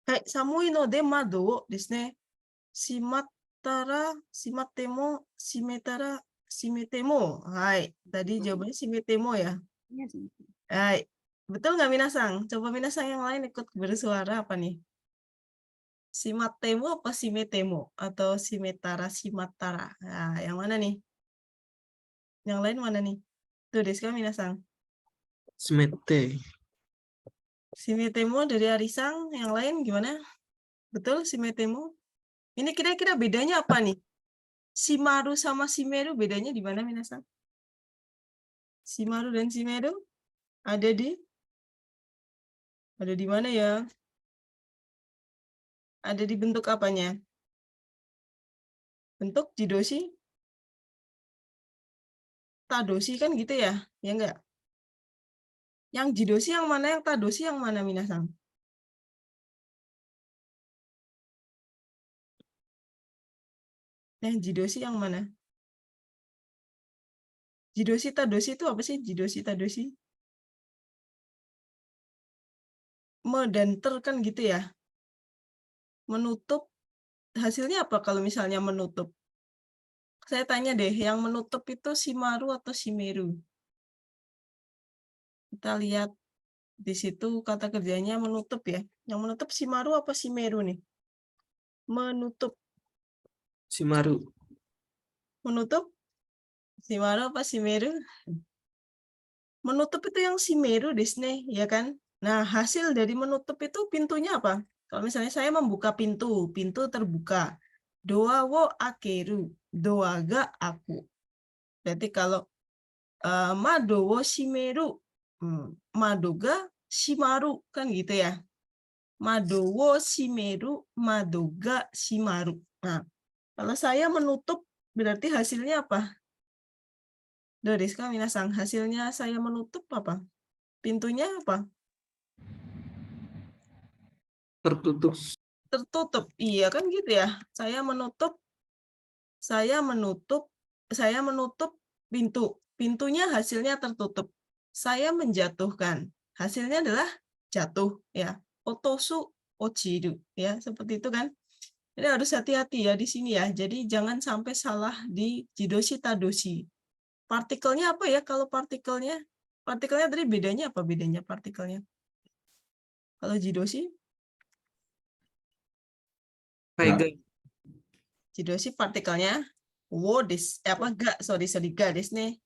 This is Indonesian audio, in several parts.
はい、寒いので窓をですね、閉まったら、閉まっても、閉めたら、閉めても. Hai, tadi jawabannya shimetemo ya. Iya sih. Hai, betul nggak minasang? Coba minasang yang lain ikut bersuara apa nih? Shimatemo apa shimetemo? Atau shimetara, shimatara? Nah, yang mana nih? Yang lain mana nih? Tuh, desu ka minasang? Smete. Shimetemo dari Arisang, yang lain gimana? Betul, shimetemo? Ini kira-kira bedanya apa nih? Shimaru sama shimeru bedanya di mana minasang? Shimaru dan shimeru ada di mana ya? Ada di bentuk apanya? Bentuk jidoshi? Tadoshi kan gitu ya? Ya enggak? Yang jidoshi yang mana? Yang tadoshi yang mana minasang? Yang jidoshi yang mana? Jidoshi tadoshi itu apa sih? Jidoshi tadoshi? Me dan ter kan gitu ya? Menutup, hasilnya apa kalau misalnya menutup? Saya tanya deh, yang menutup itu shimaru atau shimeru? Kita lihat di situ kata kerjanya menutup ya. Yang menutup shimaru apa shimeru nih? Menutup. Shimaru. Menutup? Shimaru apa shimeru? Menutup itu yang shimeru desu, ya kan? Nah, hasil dari menutup itu pintunya apa? Kalau misalnya saya membuka pintu, pintu terbuka. Doa wo akeru, doa ga aku. Berarti kalau mado wo shimeru, mado ga shimaru, kan gitu ya. Mado wo shimeru, mado ga shimaru. Nah, kalau saya menutup, berarti hasilnya apa? Doriska minasang, hasilnya saya menutup apa? Pintunya apa? Tertutup. Tertutup. Iya kan gitu ya. Saya menutup pintu. Pintunya hasilnya tertutup. Saya menjatuhkan. Hasilnya adalah jatuh ya. Otosu ochiru ya, seperti itu kan. Jadi harus hati-hati ya di sini ya. Jadi jangan sampai salah di jidoshi tadoshi. Partikelnya apa ya kalau partikelnya? Partikelnya tadi bedanya apa bedanya partikelnya? Kalau jidoshi? Kaiga. Jidoshi partikelnya wo des ga ga desu ne.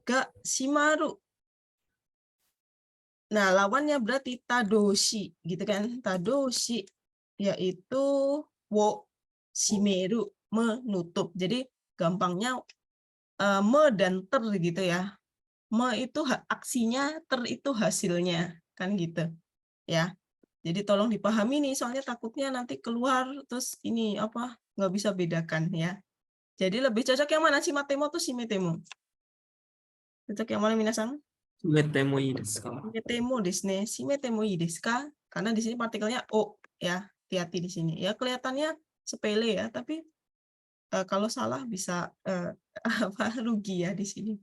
Ga shimaru. Nah, lawannya berarti tadoshi gitu kan. Tadoshi yaitu wo shimeru, menutup. Jadi gampangnya me dan ter gitu ya. Me itu aksinya, ter itu hasilnya, kan gitu. Ya. Jadi tolong dipahami nih, soalnya takutnya nanti keluar terus ini apa? Nggak bisa bedakan ya. Jadi lebih cocok yang mana? Shimatemo atau shimetemo? Cocok yang mana minasang? Shimetemo ii desu ka? Shimetemo desu ne. Shimetemo ii desu ka? Karena di sini partikelnya o ya. Hati-hati di sini. Ya kelihatannya sepele ya, tapi kalau salah bisa rugi ya di sini.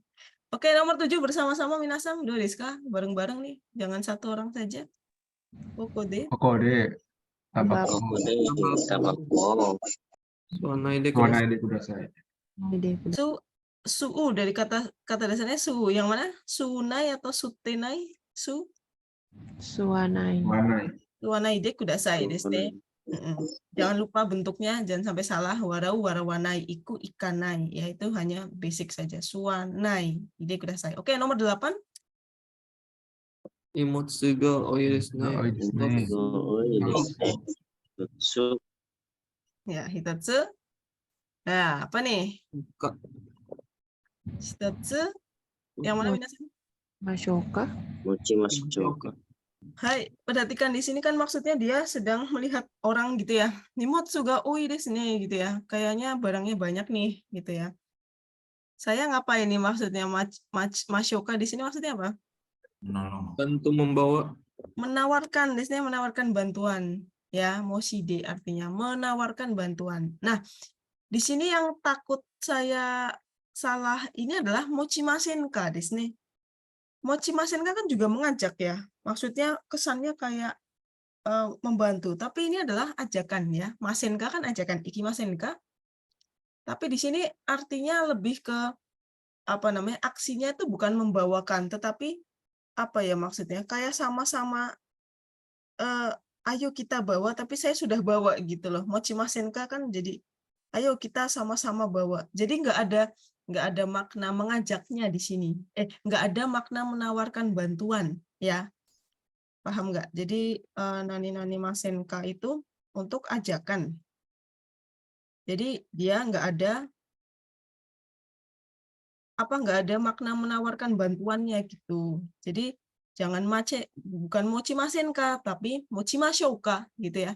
Oke, nomor 7 bersama-sama minasang. Dua desu ka? Bareng-bareng nih. Jangan satu orang saja. Kokode. Kokode, tabako, Tabako. Suanai de suanai de kudasai. Suu dari kata dasarnya suu. Yang mana? Sunai atau sutenai? Suanai. Suanai. Suanai de kudasai desu ne. Jangan lupa bentuknya, jangan sampai salah. Warau, warawanai, iku, ikanai. Ya, itu hanya basic saja. Suanai de kudasai. Oke, nomor 8. Imotsu ga oi desu ne. Oi desu ne. Hitotsu. Ya, hitotsu. Nah, apa nih? Buka. Hitotsu. Yang mana minasang? Mashoka. Mochi mashoka. Hai, perhatikan di sini kan maksudnya dia sedang melihat orang gitu ya. Nimotsu ga oi desu ne gitu ya. Kayaknya barangnya banyak nih gitu ya. Saya ngapain nih maksudnya mashoka di sini maksudnya apa? Menolong. Bantu membawa. Menawarkan, di sini menawarkan bantuan ya, moshide artinya menawarkan bantuan. Nah, di sini yang takut saya salah ini adalah mochimasen ka di sini. Mochimasen kan juga mengajak ya. Maksudnya kesannya kayak membantu, tapi ini adalah ajakan ya. Masenka kan ajakan, ikimasenka. Tapi di sini artinya lebih ke apa namanya? Aksinya itu bukan membawakan, tetapi apa ya maksudnya? Kayak sama-sama ayo kita bawa, tapi saya sudah bawa gitu loh. Mochimasenka kan jadi ayo kita sama-sama bawa. Jadi nggak ada makna mengajaknya di sini. Nggak ada makna menawarkan bantuan ya. Paham nggak? Jadi nani-nani masenka itu untuk ajakan. Jadi dia nggak ada makna menawarkan bantuannya gitu. Jadi jangan bukan mochimasenka tapi mochimashouka gitu ya.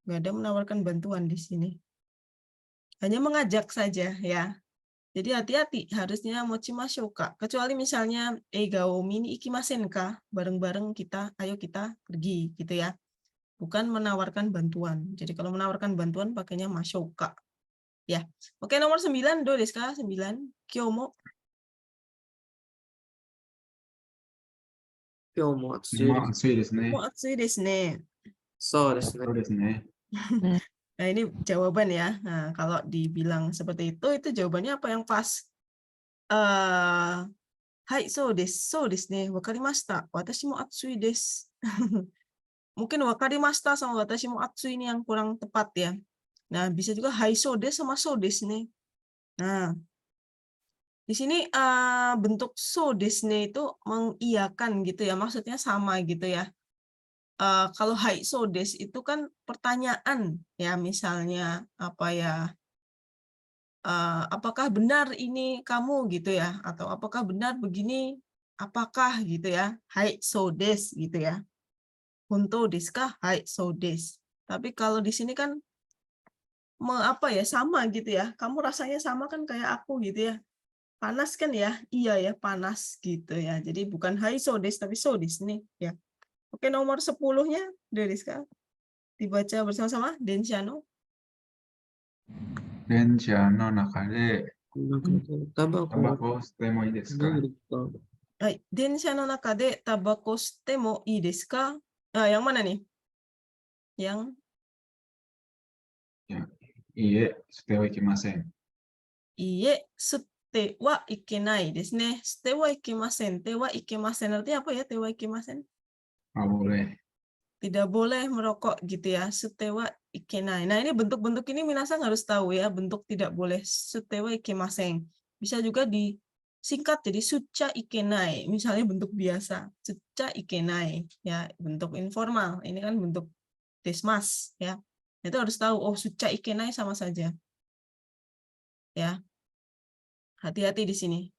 Nggak ada menawarkan bantuan di sini. Hanya mengajak saja ya. Jadi hati-hati, harusnya mochimashouka. Kecuali misalnya Gaomi ni ikimasenka, bareng-bareng kita, ayo kita pergi gitu ya. Bukan menawarkan bantuan. Jadi kalau menawarkan bantuan pakainya mashouka. Ya. Oke, nomor 9, do desu ka? 9. Kyomo. 今日も暑いまあ、です。暑いですね。 Mo atsui desu ne. そうですねそ。うですね。 Nah, ini jawaban ya. Nah, kalau dibilang seperti itu jawabannya apa yang pas? Hai, so desu ne. Wakarimashita. Watashi mo atsui desu. Mungkin wakarimashita sama watashi mo atsui ini yang kurang tepat ya. Nah, bisa juga hai so desu sama so desu ne. Nah, di sini bentuk so desu ne itu mengiyakan gitu ya. Maksudnya sama gitu ya. Kalau hai so desu itu kan pertanyaan ya, misalnya apa ya, apakah benar ini kamu gitu ya, atau apakah benar begini, apakah gitu ya, hai so desu gitu ya, hontou desu ka, hai so desu. Tapi kalau di sini kan apa ya, sama gitu ya, kamu rasanya sama kan kayak aku gitu ya, panas kan ya, iya ya panas gitu ya, jadi bukan hai so desu tapi so desu nih ya. Oke, nomor 10-nya dari sekarang dibaca bersama-sama. Densha no 電車の中でなんかタバタバココを吸ってもいいですか？どうですか？はい。電車の中でタバコ吸ってもいいですか? Yang mana nih? Yang いいえ、吸ってはいけません。 iye, 吸ってはいけないですね。吸ってはいけません。てはいけません. Artinya apa ya? Te wa ikemasen? Ah, boleh. Tidak boleh merokok gitu ya. Sutte wa ikenai. Nah, ini bentuk-bentuk ini minasan harus tahu ya. Bentuk tidak boleh. Sutte wa ikemasen. Bisa juga disingkat jadi sucha ikenai. Misalnya bentuk biasa. Sucha ikenai. Ya, bentuk informal. Ini kan bentuk desmas ya. Itu harus tahu. Oh, sucha ikenai sama saja. Ya. Hati-hati di sini.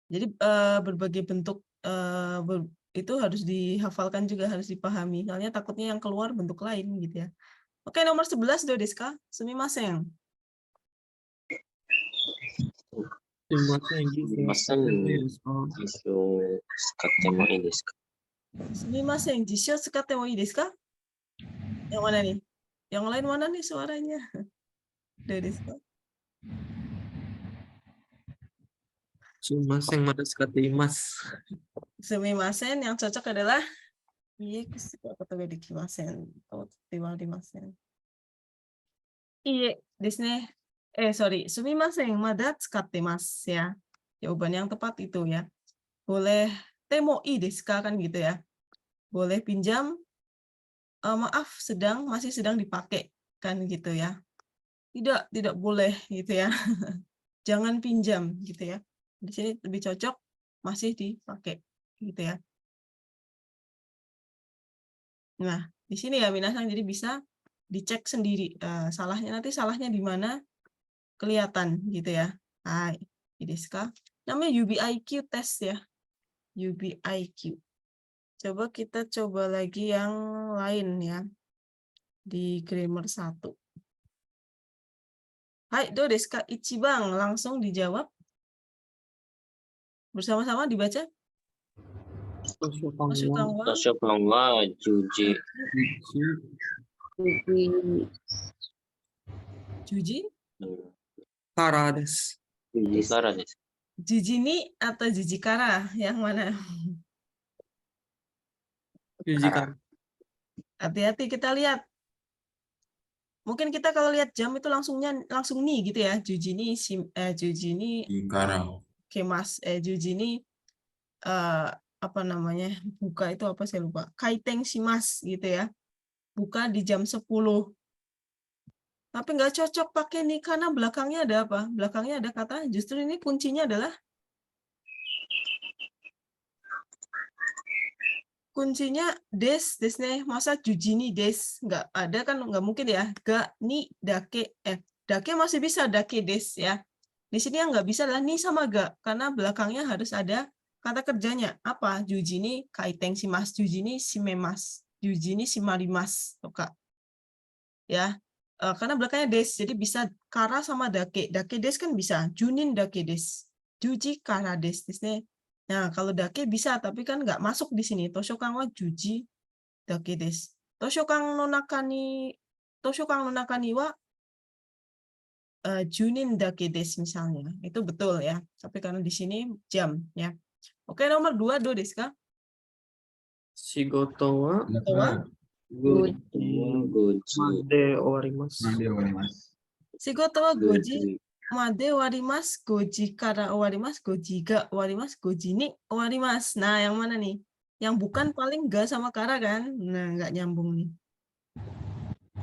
Jadi berbagai bentuk itu harus dihafalkan juga, harus dipahami. Soalnya takutnya yang keluar bentuk lain gitu ya. Oke, nomor 11 do desu ka? Sumimasen. すみません、すみませんいいですか？辞書を使ってもいいですか？ Sumimasen, jisho tsukatte mo ii desu ka? Yang mana nih? Yang lain mana nih suaranya? Do desu ka? すみません、まだ使っています。 Sumimasen yang cocok adalah iye kusuka koto ga dekimasen. Totte wa arimasen. Iye desu ne. Sorry, sumimasen mada tsukattemasu ya. Jawaban yang tepat itu ya. Boleh temo ii desu ka kan gitu ya. Boleh pinjam, maaf masih sedang dipakai kan gitu ya. Tidak boleh gitu ya. Jangan pinjam gitu ya. Di sini lebih cocok masih dipakai gitu ya. Nah, di sini ya minasan jadi bisa dicek sendiri nanti salahnya di mana kelihatan gitu ya. Hai, desu ka? Namanya UBIQ test ya. UBIQ. Coba kita coba lagi yang lain ya. Di grammar 1. Hai, do desu ka? Ichibang, langsung dijawab. Bersama-sama dibaca. 図書館 Masukan は wa 図書館は10時。 juji, からです。 10時からです。 jijini atau jijikara yang mana? 10時から。Hati-hati kita lihat. Mungkin kita kalau lihat jam itu langsung nih gitu ya. Juji ni Ikara. kemas juji ni apa namanya? Buka itu apa saya lupa. Kaiteng shimas gitu ya. Buka di jam 10. Tapi nggak cocok pakai nih karena belakangnya ada apa? Belakangnya ada kata, justru ini kuncinya adalah des nih, masa juji ni des nggak ada kan, nggak mungkin ya. Ga ni dake dake masih bisa dake des ya. Di sini yang nggak bisa adalah ni sama ga karena belakangnya harus ada kata kerjanya. Apa? Juji ni kaiteng shimas, juji ni shimemas, juji ni shimarimas, Kak. Ya. Karena belakangnya des, jadi bisa kara sama dake. Dake des kan bisa. Junin dake des. Juji kara des. Nah, kalau dake bisa, tapi kan nggak masuk di sini. Toshokan wa juji dake des. Toshokan no nakani wa junin dake des misalnya. Itu betul ya. Tapi karena di sini jam ya. Oke, nomor 2 do desu ka? Shigoto wa Goji. made owarimasu. Mande warimasu. Shigoto wa goji Goji. made warimasu, goji kara owarimasu, goji ga owarimasu, goji ni owarimasu. Nah, yang mana nih? Yang bukan paling ga sama kara kan? Nah, nggak nyambung nih.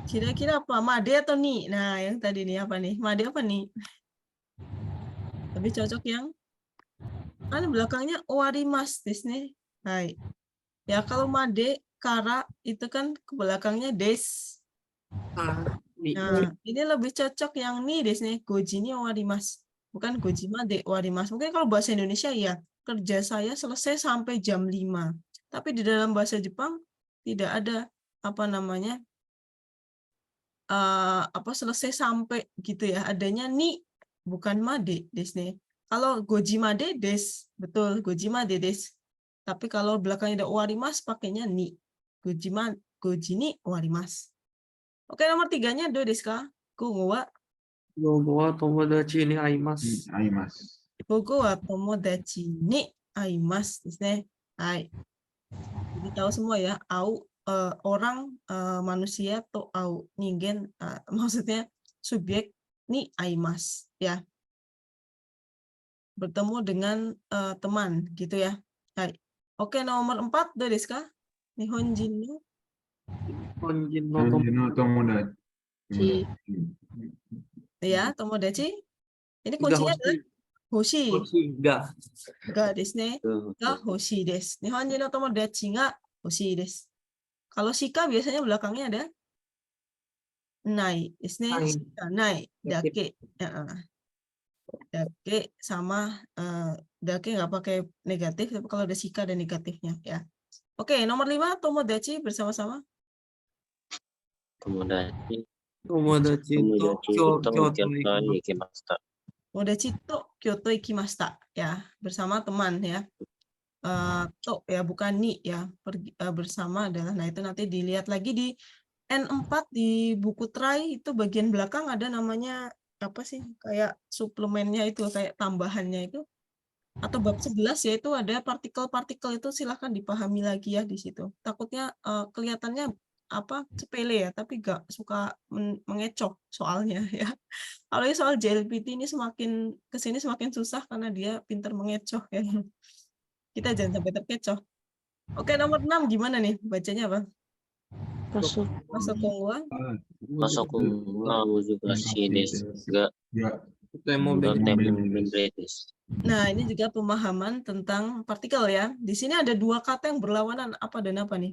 Kira-kira apa? Made atau ni? Nah, yang tadi nih apa nih? Made apa nih? Lebih cocok yang kan belakangnya owarimasu desu ne. Hai. Ya, kalau made kara itu kan ke belakangnya des. Nah, ini lebih cocok yang ni desu ne. Goji ni owarimasu. Bukan goji made owarimasu. Mungkin kalau bahasa Indonesia ya, kerja saya selesai sampai jam 5. Tapi di dalam bahasa Jepang tidak ada apa namanya? Selesai sampai gitu ya. Adanya ni, bukan made desu ne. Kalau goji made des, betul goji made des. Tapi kalau belakangnya ada owarimasu pakainya ni. Goji ni owarimasu. Oke, nomor 3-nya do desu ka? Gogo wa Tomodachi ni aimasu. Aimasu. Gogo wa tomodachi ni aimasu desu ne. Hai. Jadi tahu semua ya, orang, manusia atau ningen, maksudnya subjek ni aimasu ya. Bertemu dengan teman gitu ya. Hai. Oke, nomor 4 do desu ka? Nihonjin no Honjin no Hanji no tomodachi. ya, tomodachi. Ini kuncinya adalah hoshi. ga. Ga desu ne. Ga hoshi desu. Nihonjin no tomodachi ga hoshi desu. Kalau shika biasanya belakangnya ada nai desu ne. Shika nai, dake. Dake sama dake nggak pakai negatif, tapi kalau ada shika ada negatifnya ya. Oke, nomor 5 tomodachi bersama-sama. Tomodachi. Tomodachi to Kyoto Ikimashita. Tomodachi to Kyoto ikimashita ya, bersama teman ya. To ya, bukan ni ya. Bersama adalah, nah itu nanti dilihat lagi di N4 di buku try itu bagian belakang ada namanya apa sih, kayak suplemennya itu, kayak tambahannya itu, atau bab 11 ya, itu ada partikel-partikel itu, silahkan dipahami lagi ya di situ. Takutnya kelihatannya apa sepele ya, tapi gak suka mengecoh soalnya ya. Kalau soal JLPT ini semakin kesini semakin susah karena dia pintar mengecoh ya. Kita jangan sampai terkecoh. Oke, nomor 6 gimana nih bacanya apa? Masuk wa Masaku wa muzukashi desu ga Temo benre desu. Nah, ini juga pemahaman tentang partikel ya. Di sini ada 2 kata yang berlawanan, apa dan apa nih?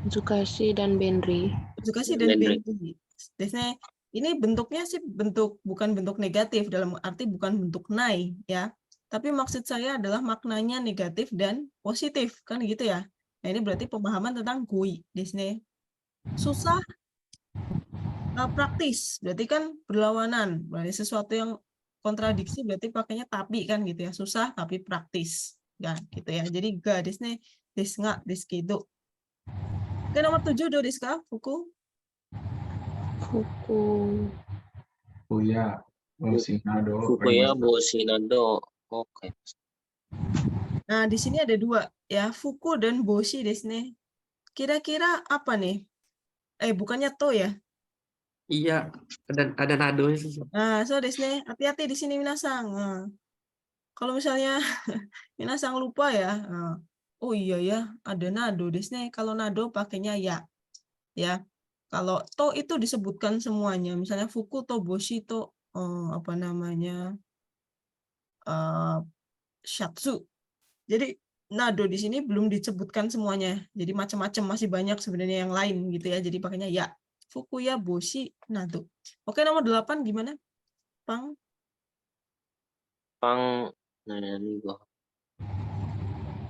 Mitsukashi dan Benri. Mitsukashi dan Benri. Biasanya ini bentuknya sih bukan bentuk negatif, dalam arti bukan bentuk nai ya. Tapi maksud saya adalah maknanya negatif dan positif kan gitu ya. Nah, ini berarti pemahaman tentang gui di sini. Susah, praktis, berarti kan berlawanan. Berarti sesuatu yang kontradiksi berarti pakainya tapi kan gitu ya. Susah tapi praktis. Ya, gitu ya. Jadi ga di sini desu nga desu kedo. Oke, nomor 7 do desu ka? Fuku. Fukuya Boshinado. Fukuya Boshinado. Oke. Nah, di sini ada 2 ya, fuku dan boshi desu ne. Kira-kira apa nih? Bukannya to ya? Iya, ada nadonya sih. Nah, so desu ne. Hati-hati di sini minasang. Nah, kalau misalnya minasang lupa ya. Nah, oh iya ya, ada nado desu ne. Kalau nado pakainya ya. Ya. Kalau to itu disebutkan semuanya. Misalnya fuku to boshi to apa namanya? Shatsu. Jadi nado di sini belum disebutkan semuanya. Jadi macam-macam, masih banyak sebenarnya yang lain gitu ya. Jadi pakainya ya. Fukuya, boshi, nado. Oke, nomor 8 gimana? Pang. Pang, nani go.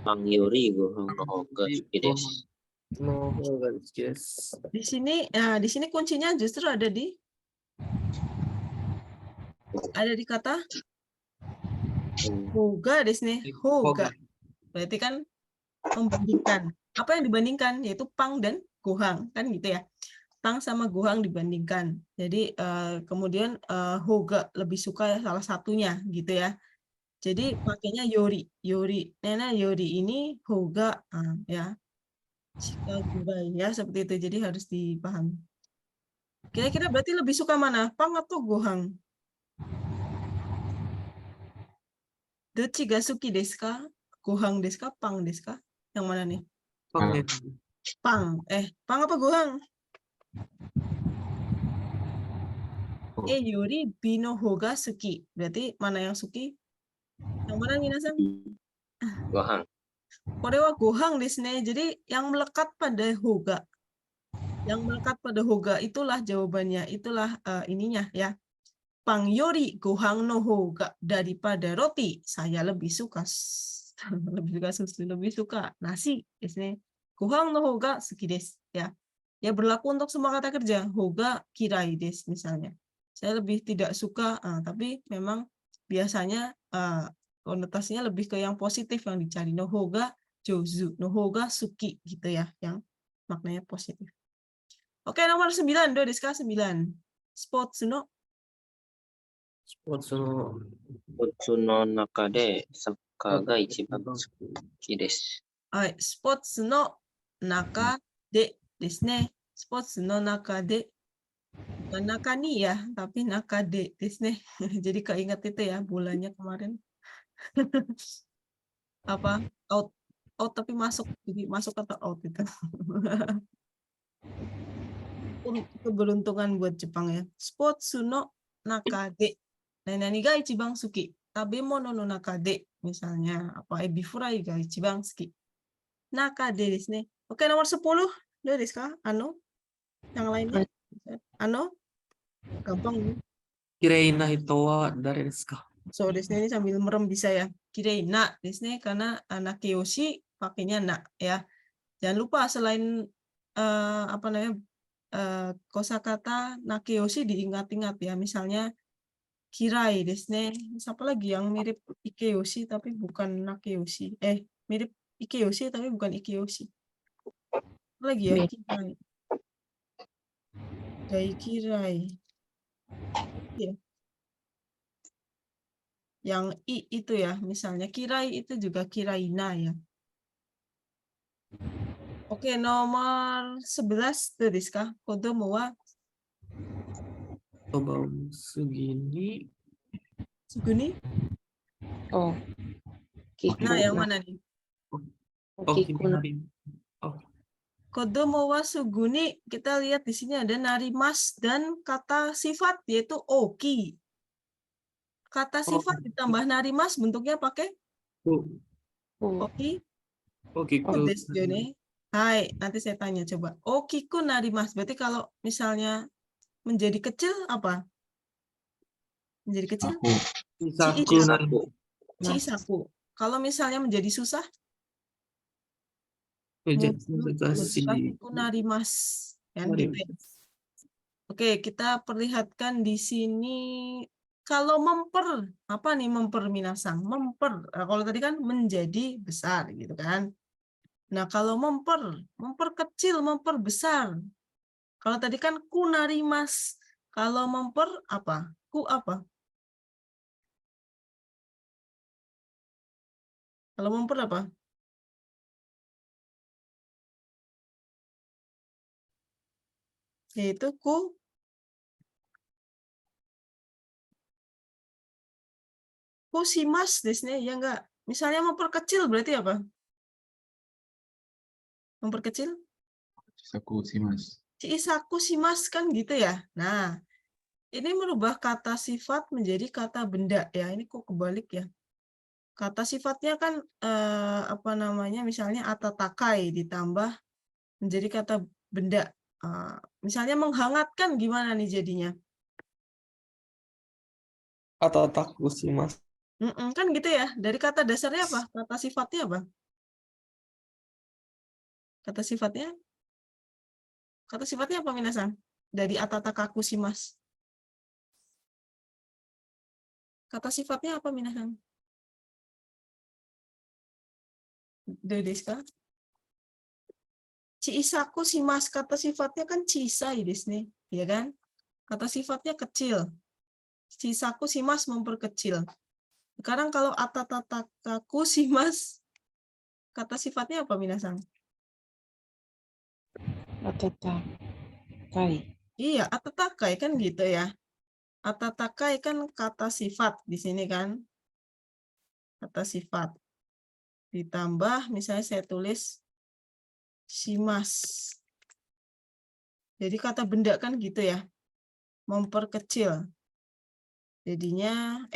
Pang yori go no ga suki desu. No, yes. Di sini kuncinya justru ada di kata hoga desu ne. Hoga. Berarti kan membandingkan. Apa yang dibandingkan? Yaitu pang dan gohang, kan gitu ya. Pang sama gohang dibandingkan. Jadi kemudian hoga lebih suka salah satunya gitu ya. Jadi pakainya yori. Yori. Nena yori ini hoga ya. Shikagurai ya, seperti itu. Jadi harus dipahami. Kira-kira berarti lebih suka mana? Pang atau gohang? Dochi ga suki desu ka? Gohang desu ka? Pang desu ka? Yang mana nih? Pang. Pang. Pang apa gohang? Yori bino hoga suki. Berarti mana yang suki? Yang mana minasan? Gohang. Korewa gohang desu ne. Jadi yang melekat pada hoga. Yang melekat pada hoga itulah jawabannya. Itulah ininya ya. Pang yori gohang no hoga. Daripada roti, saya lebih suka lebih suka susu, lebih suka nasi desu ne. Gohang no hoga suki desu ya. Ya berlaku untuk semua kata kerja. Hoga kirai desu misalnya. Saya lebih tidak suka, tapi memang biasanya konotasinya lebih ke yang positif yang dicari. No hoga jouzu, no hoga suki gitu ya, yang maknanya positif. Oke, nomor 9, do desu ka? 9. Sports no Sports no Futsu no naka de sakkar ga ichiban suki desu. sports no naka de desu ne. Sports no naka de. Bukan naka ni ya, tapi naka de desu ne. Jadi keinget itu ya, bulannya kemarin. Apa? Out tapi masuk. Jadi masuk atau out itu. Keberuntungan buat Jepang ya. Sports no nakade. Nani ga ichiban suki? Tabemono no nakade. Misalnya apa? Ebi fry ga ichiban suki. Nakade desu ne. Oke, nomor 10. Do desu ka? Ano? Yang lainnya? Ano? Gampang nih. Kireina hito wa dare desu ka? So, desu ne ini sambil merem bisa ya. Kirei na desu ne karena nakeyoshi pakainya na ya. Jangan lupa selain apa namanya? Kosakata nakeyoshi diingat-ingat ya. Misalnya kirai desu ne. Siapa lagi yang mirip ikeyoshi tapi bukan nakeyoshi? Mirip ikeyoshi tapi bukan ikeyoshi. Apa lagi ya? Kirai. Daikirai. Ya. Yang i itu ya, misalnya kirai itu juga kiraina ya. Oke, nomor 11 tuh desu ka? Kodomo wa Coba segini. suguni. Oh, Nah, yang mana nih? Oh, Kikuna. Kodomo wa suguni, kita lihat di sini ada narimas dan kata sifat yaitu oki. Kata sifat ditambah narimas bentuknya pakai oki. Okiku. Desu ne. Hai, nanti saya tanya coba. Okiku narimas. Berarti kalau misalnya menjadi kecil apa? Menjadi kecil? Isaku nari. Chisaku. Kalau misalnya menjadi susah? Kasih. Narimas. Kan gitu ya. Oke, kita perlihatkan di sini. Kalau memper, apa nih memper minasang? Memper. Kalau tadi kan menjadi besar gitu kan. Nah, kalau memper kecil, memper besar. Kalau tadi kan ku narimas. Kalau memper apa? Ku apa? Kalau memper apa? yaitu kushimasu desu ne, ya enggak? Misalnya memperkecil berarti apa? Memperkecil? Saku shimasu. Chisaku shimasu kan gitu ya. Nah, ini merubah kata sifat menjadi kata benda ya. Ini kok kebalik ya. Kata sifatnya kan apa namanya? Misalnya atatakai ditambah menjadi kata benda. Misalnya menghangatkan gimana nih jadinya? Atataku shimasu. Kan gitu ya. Dari kata dasarnya apa? Kata sifatnya apa? Kata sifatnya apa minasan? Dari atatakaku shimasu. Kata sifatnya apa minasan? Desu ka? Chisaku shimasu, kata sifatnya kan chisai desu ne, ya kan? Kata sifatnya kecil. Chisaku shimasu memperkecil. Sekarang kalau atatakaku shimasu, kata sifatnya apa minasan? Atatakai. Iya, atatakai kan gitu ya. Atatakai kan kata sifat di sini kan. Kata sifat. Ditambah misalnya saya tulis shimasu. Jadi kata benda kan gitu ya. Memperkecil. Jadinya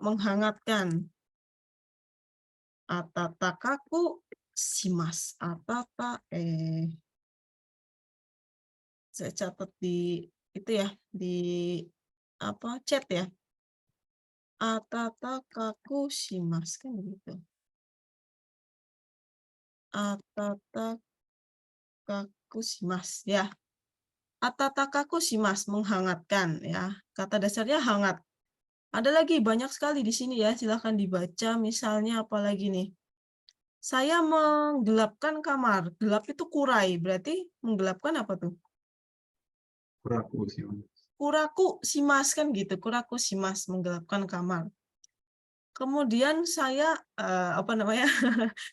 menghangatkan. Atatakaku shimasu. Saya catat di itu ya, di apa chat ya. Atatakaku shimasu kan gitu. Atatakaku shimasu ya. Atatakaku shimasu menghangatkan ya. Kata dasarnya hangat. Ada lagi banyak sekali di sini ya, silahkan dibaca. Misalnya apalagi nih? Saya menggelapkan kamar. Gelap itu kurai, berarti menggelapkan apa tuh? Kuraku shimasu. Kuraku shimasu kan gitu. Kuraku shimasu menggelapkan kamar. Kemudian saya apa namanya?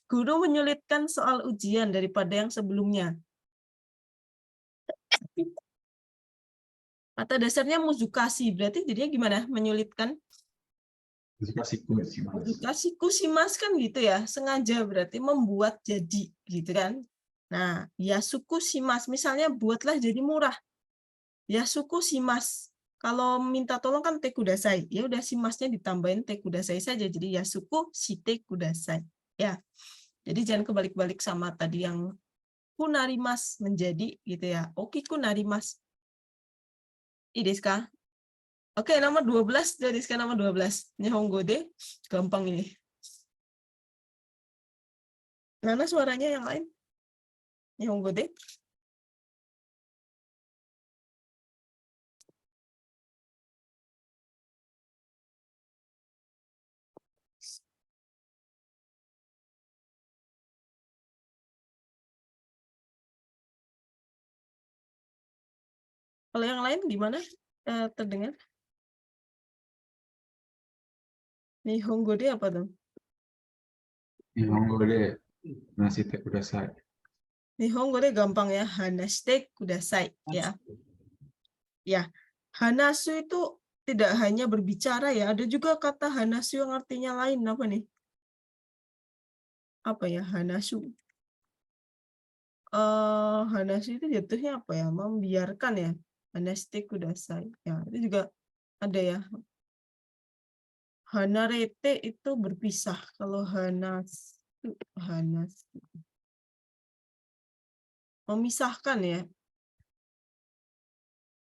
Guru menyulitkan soal ujian daripada yang sebelumnya. Kata dasarnya muzukasi, berarti jadinya gimana? Menyulitkan? Saku shimasu. Muzukasiku shimasu kan gitu ya, sengaja berarti membuat jadi gitu kan. Nah, yasuku shimasu misalnya buatlah jadi murah. Yasuku shimasu. Kalau minta tolong kan te kudasai. Ya udah shimasnya ditambahin te kudasai saja jadi yasuku shite kudasai. Ya. Jadi jangan kebalik-balik sama tadi yang kunarimas menjadi gitu ya. Oki kunarimas. Ii desu ka? Oke, nomor 12 dari sekarang nomor 12. Nihongo de gampang ini. Mana suaranya yang lain? Nihongo de. Kalau yang lain gimana? Terdengar? Nihongo de apa tuh? Nihongo de nasite kudasai. Nihongo de gampang ya. Hanashite kudasai. Ya. Ya. Hanasu itu tidak hanya berbicara ya. Ada juga kata hanasu yang artinya lain. Apa nih? Apa ya? Hanasu. Hanasu itu jatuhnya apa ya? Membiarkan ya. Hanashite kudasai. Ya, itu juga ada ya. Hanarete itu berpisah. Kalau hanasu memisahkan ya.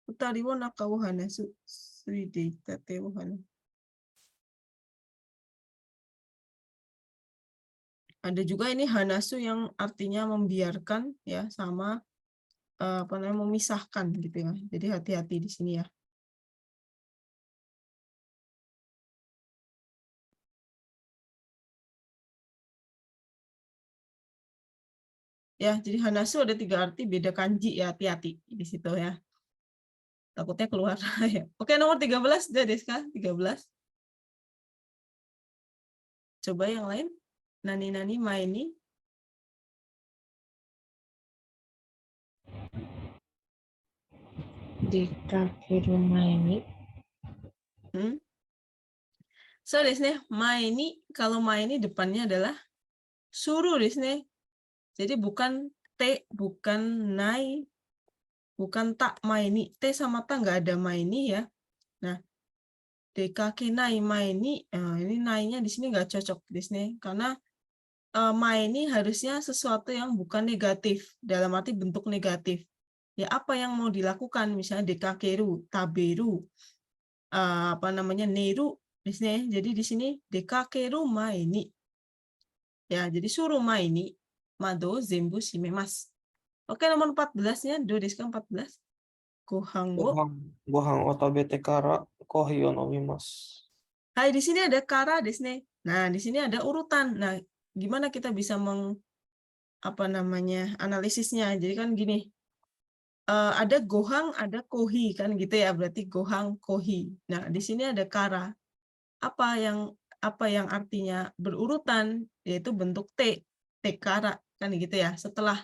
Utari wo naka wo hanasu suide itate wo hanasu. Ada juga ini hanasu yang artinya membiarkan ya sama apa namanya memisahkan gitu ya. Jadi hati-hati di sini ya. Ya, jadi hanasu ada 3 arti, beda kanji ya, hati-hati di situ ya. Takutnya keluar ya. Oke, nomor 13 udah Deska, 13. Coba yang lain. Nani-nani maini. Dikakeru mae ni. Hmm? So, desu ne, mae ni, kalau mae ni depannya adalah suru desu ne. Jadi bukan te, bukan nai, bukan tak mae ni. Te sama ta nggak ada mae ni ya. Nah, dekake nai mae ni, ini nainya di sini nggak cocok desu ne. Karena mae ni harusnya sesuatu yang bukan negatif, dalam arti bentuk negatif. Ya, apa yang mau dilakukan, misalnya dekakeru, taberu, apa namanya, neru, di sini. Jadi di sini dekakeru mae ni. Ya, jadi suruh mae ni, mado zenbu shimemasu. Oke, nomor 14-nya, do desu ka 14? Gohan wo. Gohan o tabete kara kohi o nomimasu. Hai, di sini ada kara desu ne. Nah, di sini ada urutan. Nah, gimana kita bisa analisisnya? Jadi kan gini, ada gohang, ada kohi kan gitu ya, berarti gohang kohi. Nah, di sini ada kara. Apa yang artinya berurutan, yaitu bentuk te kara kan gitu ya. Setelah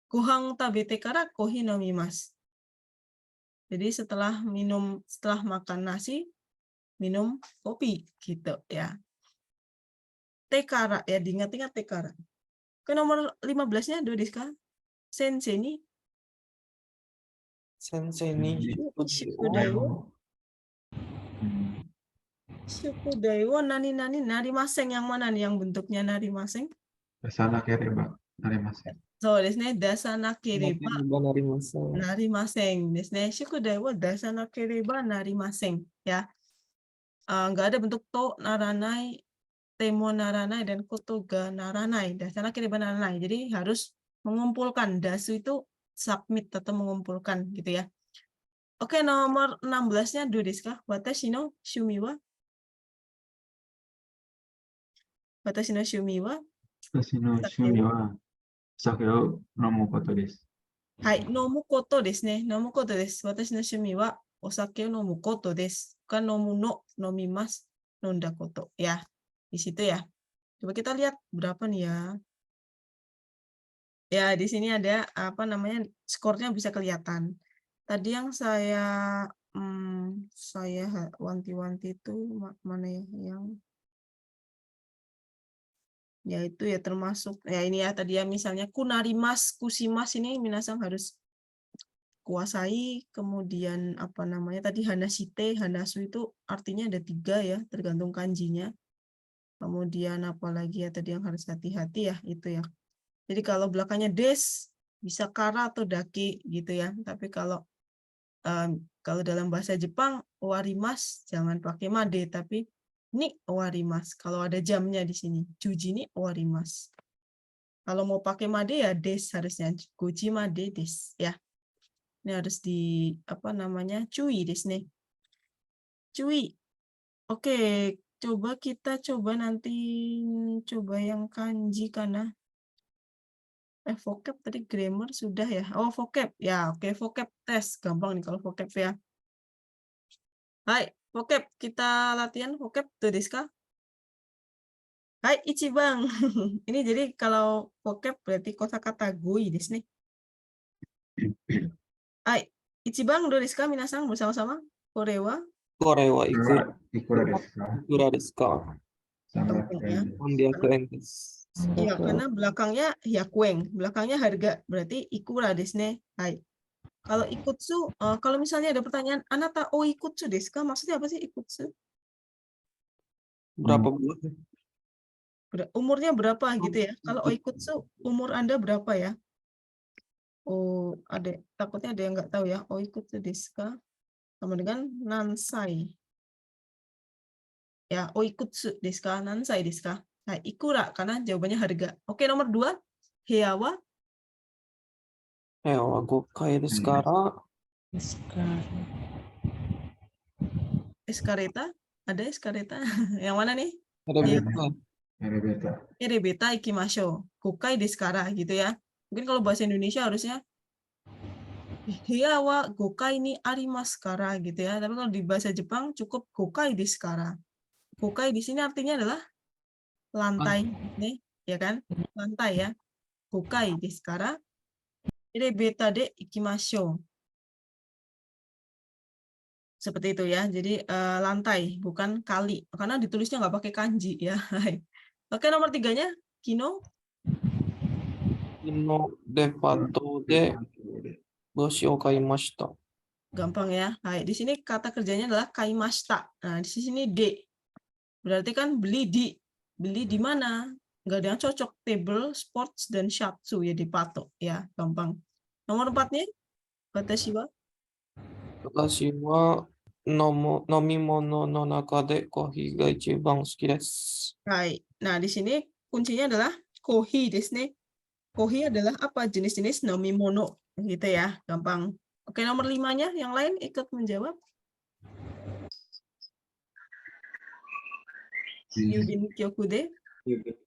gohang tabete kara kohi nomimasu. Jadi setelah makan nasi, minum kopi gitu ya. Te kara ya, diingat-ingat te kara. Ke nomor 15-nya do desu ka? Sensei ni Sensei ni Shukudaiwo. Shukudaiwo nani narimaseng, yang mana nih yang bentuknya narimaseng? Dasana kereba, narimasen. So, desu ne, dasanakereba narimaseng. Desu ne, shukudaiwo dasanakereba narimaseng ya. Nggak ada bentuk to naranai, temo naranai, dan koto ga naranai. Dasanakereba naranai. Jadi harus mengumpulkan. Dasu itu submit atau mengumpulkan gitu ya. Oke, nomor 16-nya do desu ka? Watashi no shumi wa? Watashi no shumi wa? Watashi no shumi wa sake o nomu koto desu. Hai, nomu koto desu ne. Nomu koto desu. Watashi no shumi wa osake o nomu koto desu. Bukan nomu no nomimasu nonda koto ya. Di situ ya. Coba kita lihat berapa nih ya. Ya, di sini ada skornya bisa kelihatan. Tadi yang saya wanti-wanti itu mana ya, yang ya itu ya termasuk ya ini ya tadi ya, misalnya kunarimas, kusimas, ini minasang harus kuasai. Kemudian tadi hanashite, hanasu itu artinya ada 3 ya, tergantung kanjinya. Kemudian apalagi ya tadi yang harus hati-hati ya, itu ya. Jadi kalau belakangnya des bisa kara atau daki gitu ya. Tapi kalau dalam bahasa Jepang warimas jangan pakai made, tapi ni warimas. Kalau ada jamnya di sini, juji ni warimas. Kalau mau pakai made ya des harusnya, goji made des ya. Ini harus cui des nih. Cui. Oke, kita coba nanti yang kanji karena vocab tadi, grammar sudah ya. Oh, vocab. Ya, oke, vocab tes. Gampang nih kalau vocab ya. Hai, vocab. Kita latihan vocab tuh desu ka? Hai, ichibang. Ini jadi kalau vocab berarti kosakata goi desu nih. Hai, ichibang do desu ka minasang, bersama-sama? Korewa? Korewa Ikura desu ka? ikura desu ka? Sangat Penting ya. Ambil ke English. Iya, karena belakangnya hyakueng, belakangnya harga, berarti ikura desu ne. Hai. Kalau ikutsu, kalau misalnya ada pertanyaan, anata o ikutsu desu ka? Maksudnya apa sih ikutsu? Berapa bulan? Umurnya berapa gitu ya? Kalau o ikutsu, umur Anda berapa ya? Oh, takutnya ada yang nggak tahu ya. O ikutsu desu ka? Sama dengan nansai. Ya, o ikutsu desu ka? Nansai desu ka? Nah, ikura, karena jawabannya harga. Oke, nomor 2. Heawa? Hewa gokai desu kara. Eskareta? Ada eskareta? Yang mana nih? Ada Iya. berapa? Erebeta. Erebeta ikimasho. Gokai desu kara gitu ya. Mungkin kalau bahasa Indonesia harusnya Heawa gokai ni arimasu kara gitu ya. Tapi kalau di bahasa Jepang cukup gokai desu kara. Gokai di sini artinya adalah lantai nih, ya kan? Lantai ya. Gokai desu kara erebeta de ikimasho. Seperti itu ya. Jadi lantai, bukan kali. Karena ditulisnya nggak pakai kanji ya. Oke, nomor 3-nya, kino. Kino depato de boshi o kaimashita. Gampang ya. Hai, di sini kata kerjanya adalah kaimashita. Nah, di sini D. Berarti kan beli di mana? Nggak ada yang cocok. Table, sports, dan shatsu ya dipatok ya. Gampang. Nomor 4-nya, watashi wa. Watashi wa nomimono no naka de kohi ga ichiban suki desu. Hai. Nah, di sini kuncinya adalah kohi desu ne. Kohi adalah apa? Jenis-jenis nomimono gitu ya. Gampang. Oke, nomor 5-nya yang lain ikut menjawab. Yubin Kyokude. Yubin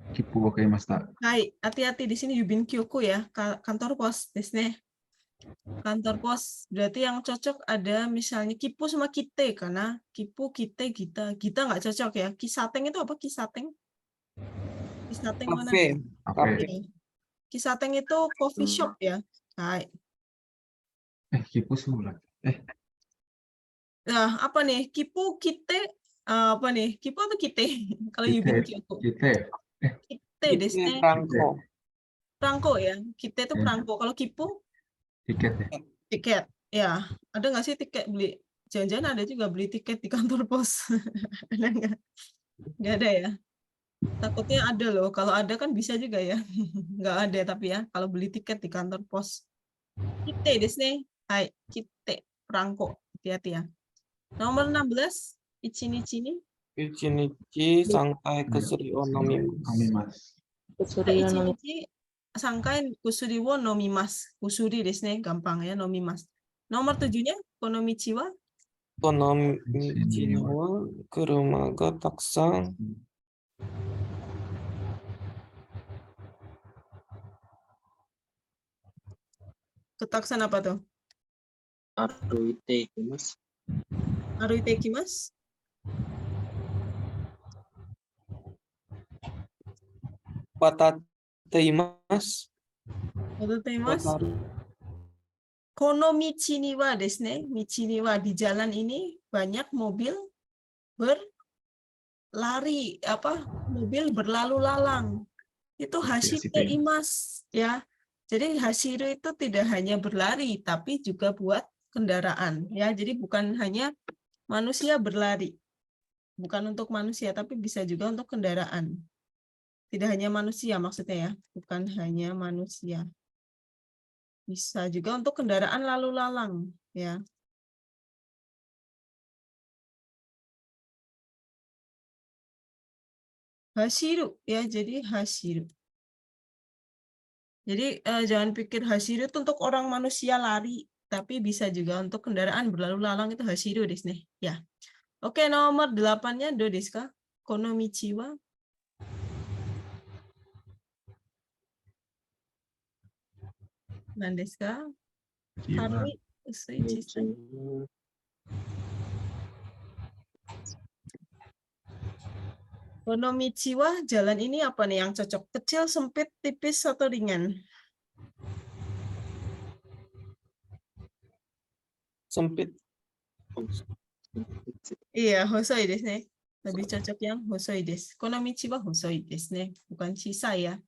Kipu wakarimashita. Hai, hati-hati di sini Yubin Kyoku ya, kantor pos desu ne. Kantor pos berarti yang cocok ada misalnya kipu sama kite, karena kipu, kite, gita nggak cocok ya. Kisateng itu apa? Kisateng mana? Kafe. Oke. Ya. Kisateng itu coffee shop ya. Hai. Kipu surat. Nah, apa nih? Kipu, kite, apa nih? Kipu atau kite? Kalau Yubin Kyoku. Kita. Kite desu ne. Perangko. Perangko ya. Kite itu perangko. Kalau kipu, Tiket ya. tiket. Ya, ada nggak sih tiket beli? Jangan-jangan ada juga beli tiket di kantor pos. Ada nggak? Nggak ada ya? Takutnya ada loh. Kalau ada kan bisa juga ya. Nggak ada tapi ya. Kalau beli tiket di kantor pos. Kite desu ne. Hai, kite. Perangko. Hati-hati ya. Nomor 16. Ichinichi ni. Ichinichi sangkai kusuri o nomimasu. Nomimas. Ichinichi sangkai kusuri wo nomimasu. Kusuri desu ne. Gampang ya, nomimasu. Nomor 7-nya, konomichi wa. Konomichi wa kuruma ga takusan. Ketaksan apa tuh? Aruite ikimasu. Aruite ikimasu. Watateimasu. Watataimasu. Kono michi ni wa desu ne. Michi ni wa, di jalan ini banyak mobil berlari, mobil berlalu lalang. Itu hashite imasu ya. Jadi hashiru itu tidak hanya berlari tapi juga buat kendaraan ya. Jadi bukan hanya manusia berlari. Bukan untuk manusia tapi bisa juga untuk kendaraan. Tidak hanya manusia maksudnya ya, bukan hanya manusia. Bisa juga untuk kendaraan lalu lalang ya. Hashiru ya, jadi hashiru. Jadi jangan pikir hashiru itu untuk orang manusia lari, tapi bisa juga untuk kendaraan berlalu lalang itu hashiru desu ne. Ya. Oke, nomor 8-nya do desu ka? Konomichi wa. Nandesu ka? Karui usui chisai. Konomichi wa, jalan ini apa nih yang cocok? Kecil, sempit, tipis, atau ringan? Sempit. Iya, hosoi desu ne. Lebih cocok yang hosoi desu. Konomichi wa hosoi desu ne. Bukan shisai ya.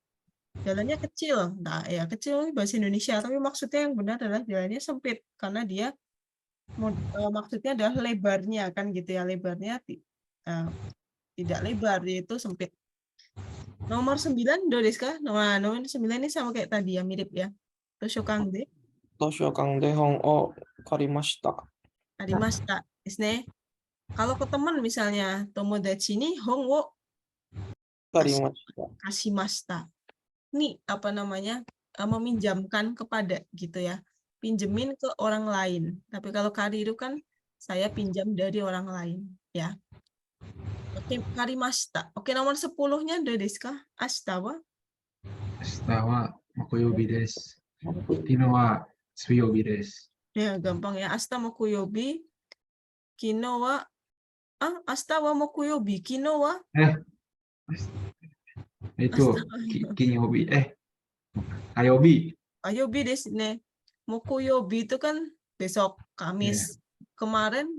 Jalannya kecil. Nah, ya kecil bahasa Indonesia, tapi maksudnya yang benar adalah jalannya sempit karena dia maksudnya adalah lebarnya kan gitu ya, lebarnya tidak lebar, yaitu sempit. Nomor 9 do desu ka? Nah, nomor 9 ini sama kayak tadi ya, mirip ya. Toshokangde. Toshokangde hon o karimashita. Arimashita desu ne. Kalau ke teman misalnya, tomodachi ni hon wo Karimashita. kashimashita. Ini apa namanya? Meminjamkan kepada gitu ya. Pinjemin ke orang lain. Tapi kalau kariru kan saya pinjam dari orang lain ya. Oke, karimashita. Oke, nomor 10-nya do desu ka? Ashita wa. Ashita wa mokuyobi desu. Kino wa suyobi desu. Ya, gampang ya. Ashita mokuyobi. Kino wa ashita wa mokuyobi. Kino wa Itu kinyobi. Ayobi. ayobi desu ne. Mokuyobi itu kan besok Kamis. Kemarin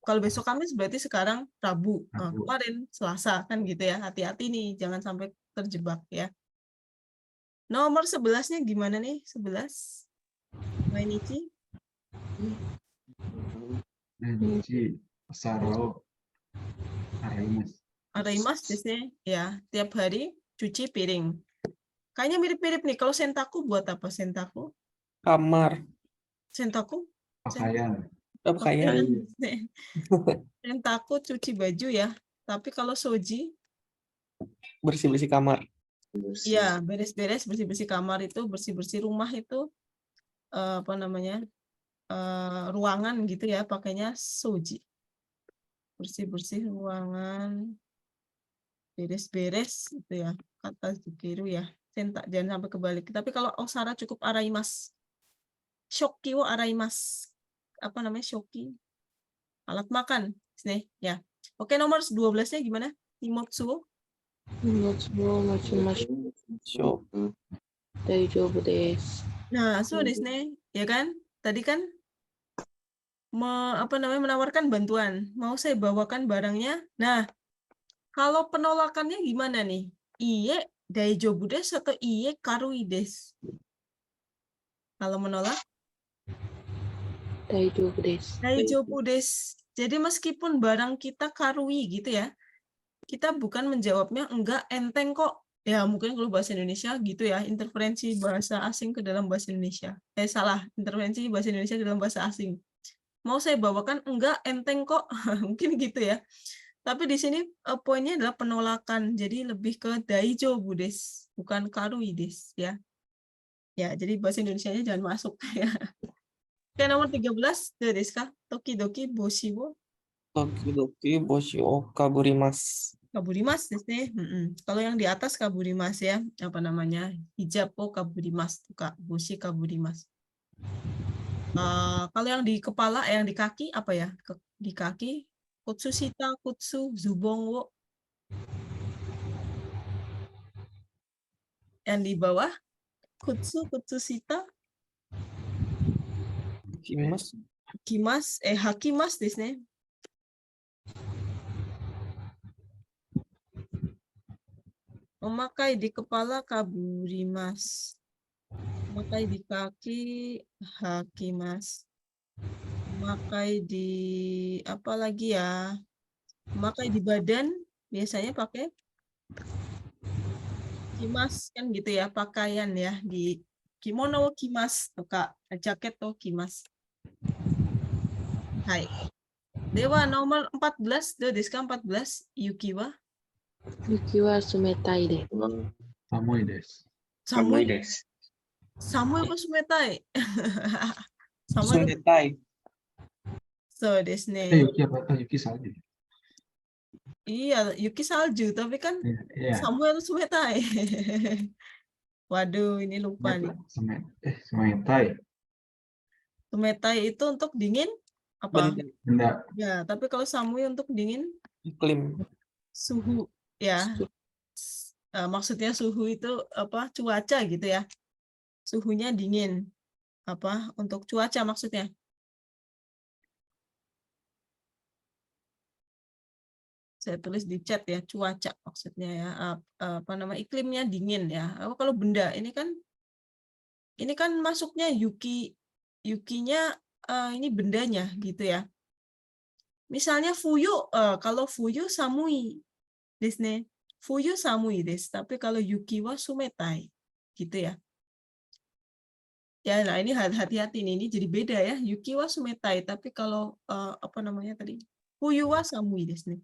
kalau besok Kamis berarti sekarang Rabu. Nah, Rabu. kemarin Selasa kan gitu ya. Hati-hati nih, jangan sampai terjebak ya. Nomor 11-nya gimana nih? 11. Mainichi. Nenichi, Sarao, Araimas. Araimas desu ya, tiap hari cuci piring. Kayaknya mirip-mirip nih. Kalau sentaku buat apa sentaku? Kamar. Sentaku? Pakaian. Pakaian. Sentaku cuci baju ya. Tapi kalau soji, Bersih-bersih kamar. Bersih. ya beres-beres, bersih-bersih kamar itu, bersih-bersih rumah itu, apa namanya, ruangan gitu ya, pakainya soji. Bersih-bersih ruangan, beres-beres gitu ya, kata Zukiru ya. Jangan sampai kebalik. Tapi kalau Osara cukup araimas. Shoki wo araimas. Apa namanya shoki? Alat makan. Nih, ya. Oke, nomor 12-nya gimana? Timotsuo. 荷物を持ちましょ So, う。大丈夫です。 Nah, so desu ne, ya kan? Tadi kan menawarkan bantuan. Mau saya bawakan barangnya. Nah, kalau penolakannya gimana nih? Iye daijoubu desu atau iye karui desu? Kalau menolak, 大丈夫です。 daijoubu desu. Jadi meskipun barang kita karui gitu ya, kita bukan menjawabnya enggak, enteng kok. Ya mungkin kalau bahasa Indonesia gitu ya, interferensi bahasa asing ke dalam bahasa Indonesia. Salah, intervensi bahasa Indonesia ke dalam bahasa asing. Mau saya bawakan enggak, enteng kok. Mungkin gitu ya. Tapi di sini poinnya adalah penolakan. Jadi lebih ke daijoubu desu, bukan karui desu ya. Ya, jadi bahasa Indonesianya jangan masuk ya. Oke, nomor 13, do desu ka? Tokidoki boshi wo Tokidoki boshi o kaburimasu. kaburimas desu ne. Kalau yang di atas kaburimas ya, apa namanya? Hijab wo kaburimas, tuh boshi kaburimas. Kalau yang di kepala, yang di kaki apa ya? Di kaki kutsushita, kutsu, zubong wo. Yang di bawah kutsu, kutsushita, Kimas. kimas, hakimas desu ne. Memakai di kepala kaburimas. Memakai di kaki hakimas. Memakai di apa lagi ya? Memakai di badan biasanya pakai kimas kan gitu ya, pakaian ya, di kimono wo kimas to ka, jaket to kimas. Hai. Dewa nomor 14, do desu ka 14? Yuki wa 雪は冷たいです。 Samui desu. Samui samui. desu. Samui apa sumetai? Samui. Sumetai. So desu ne. Yuki apa? Yuki salju. Iya, Yuki salju, tapi kan Iya. Samui atau sumetai? Waduh, ini lupa nih. Sumetai. Sumetai itu untuk dingin apa? Benda. Benda. Ya, tapi kalau Samui untuk dingin Iklim. suhu ya. Maksudnya suhu itu apa? Cuaca gitu ya. Suhunya dingin. Apa? Untuk cuaca maksudnya. Saya tulis di chat ya, cuaca maksudnya ya. Apa nama iklimnya dingin ya. Kalau benda ini kan masuknya yukinya ini bendanya gitu ya. Misalnya fuyu, kalau fuyu samui desu ne. Fuyu samui desu, tapi kalau yuki wa sumetai gitu ya. Ya, nah ini hati-hati nih, ini jadi beda ya. Yuki wa sumetai, tapi kalau apa namanya tadi? Fuyu wa samui desu ne.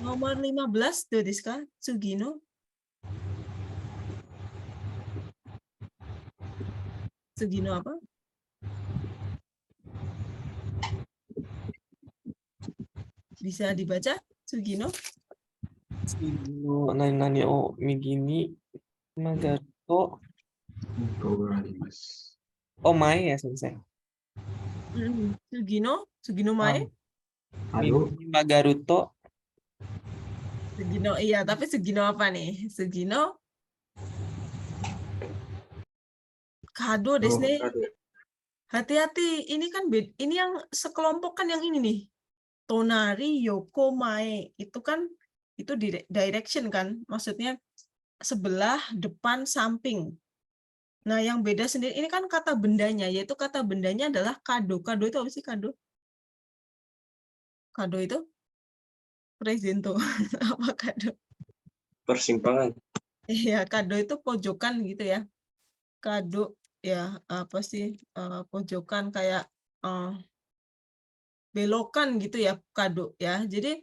Nomor 15, do desu ka? Tsugino. Tsugino apa? Bisa dibaca? Tsugino? Nani o migi ni magaru to. Omae ya, sensei. Tsugino mae? Halo. Migi magaru to. Sugino, iya, tapi Sugino apa nih? Sugino? Kado desu ne. Hati-hati, ini kan ini yang sekelompok kan yang ini nih. Tonari, Yoko, Mae. Itu kan itu direction kan, maksudnya sebelah, depan, samping. Nah, yang beda sendiri ini kan kata bendanya, yaitu kata bendanya adalah kado. Kado itu apa sih kado? Kado itu presento. Apa kado? Persimpangan. Iya, kado itu pojokan gitu ya. Kado ya apa sih pojokan kayak belokan gitu ya kado ya. Jadi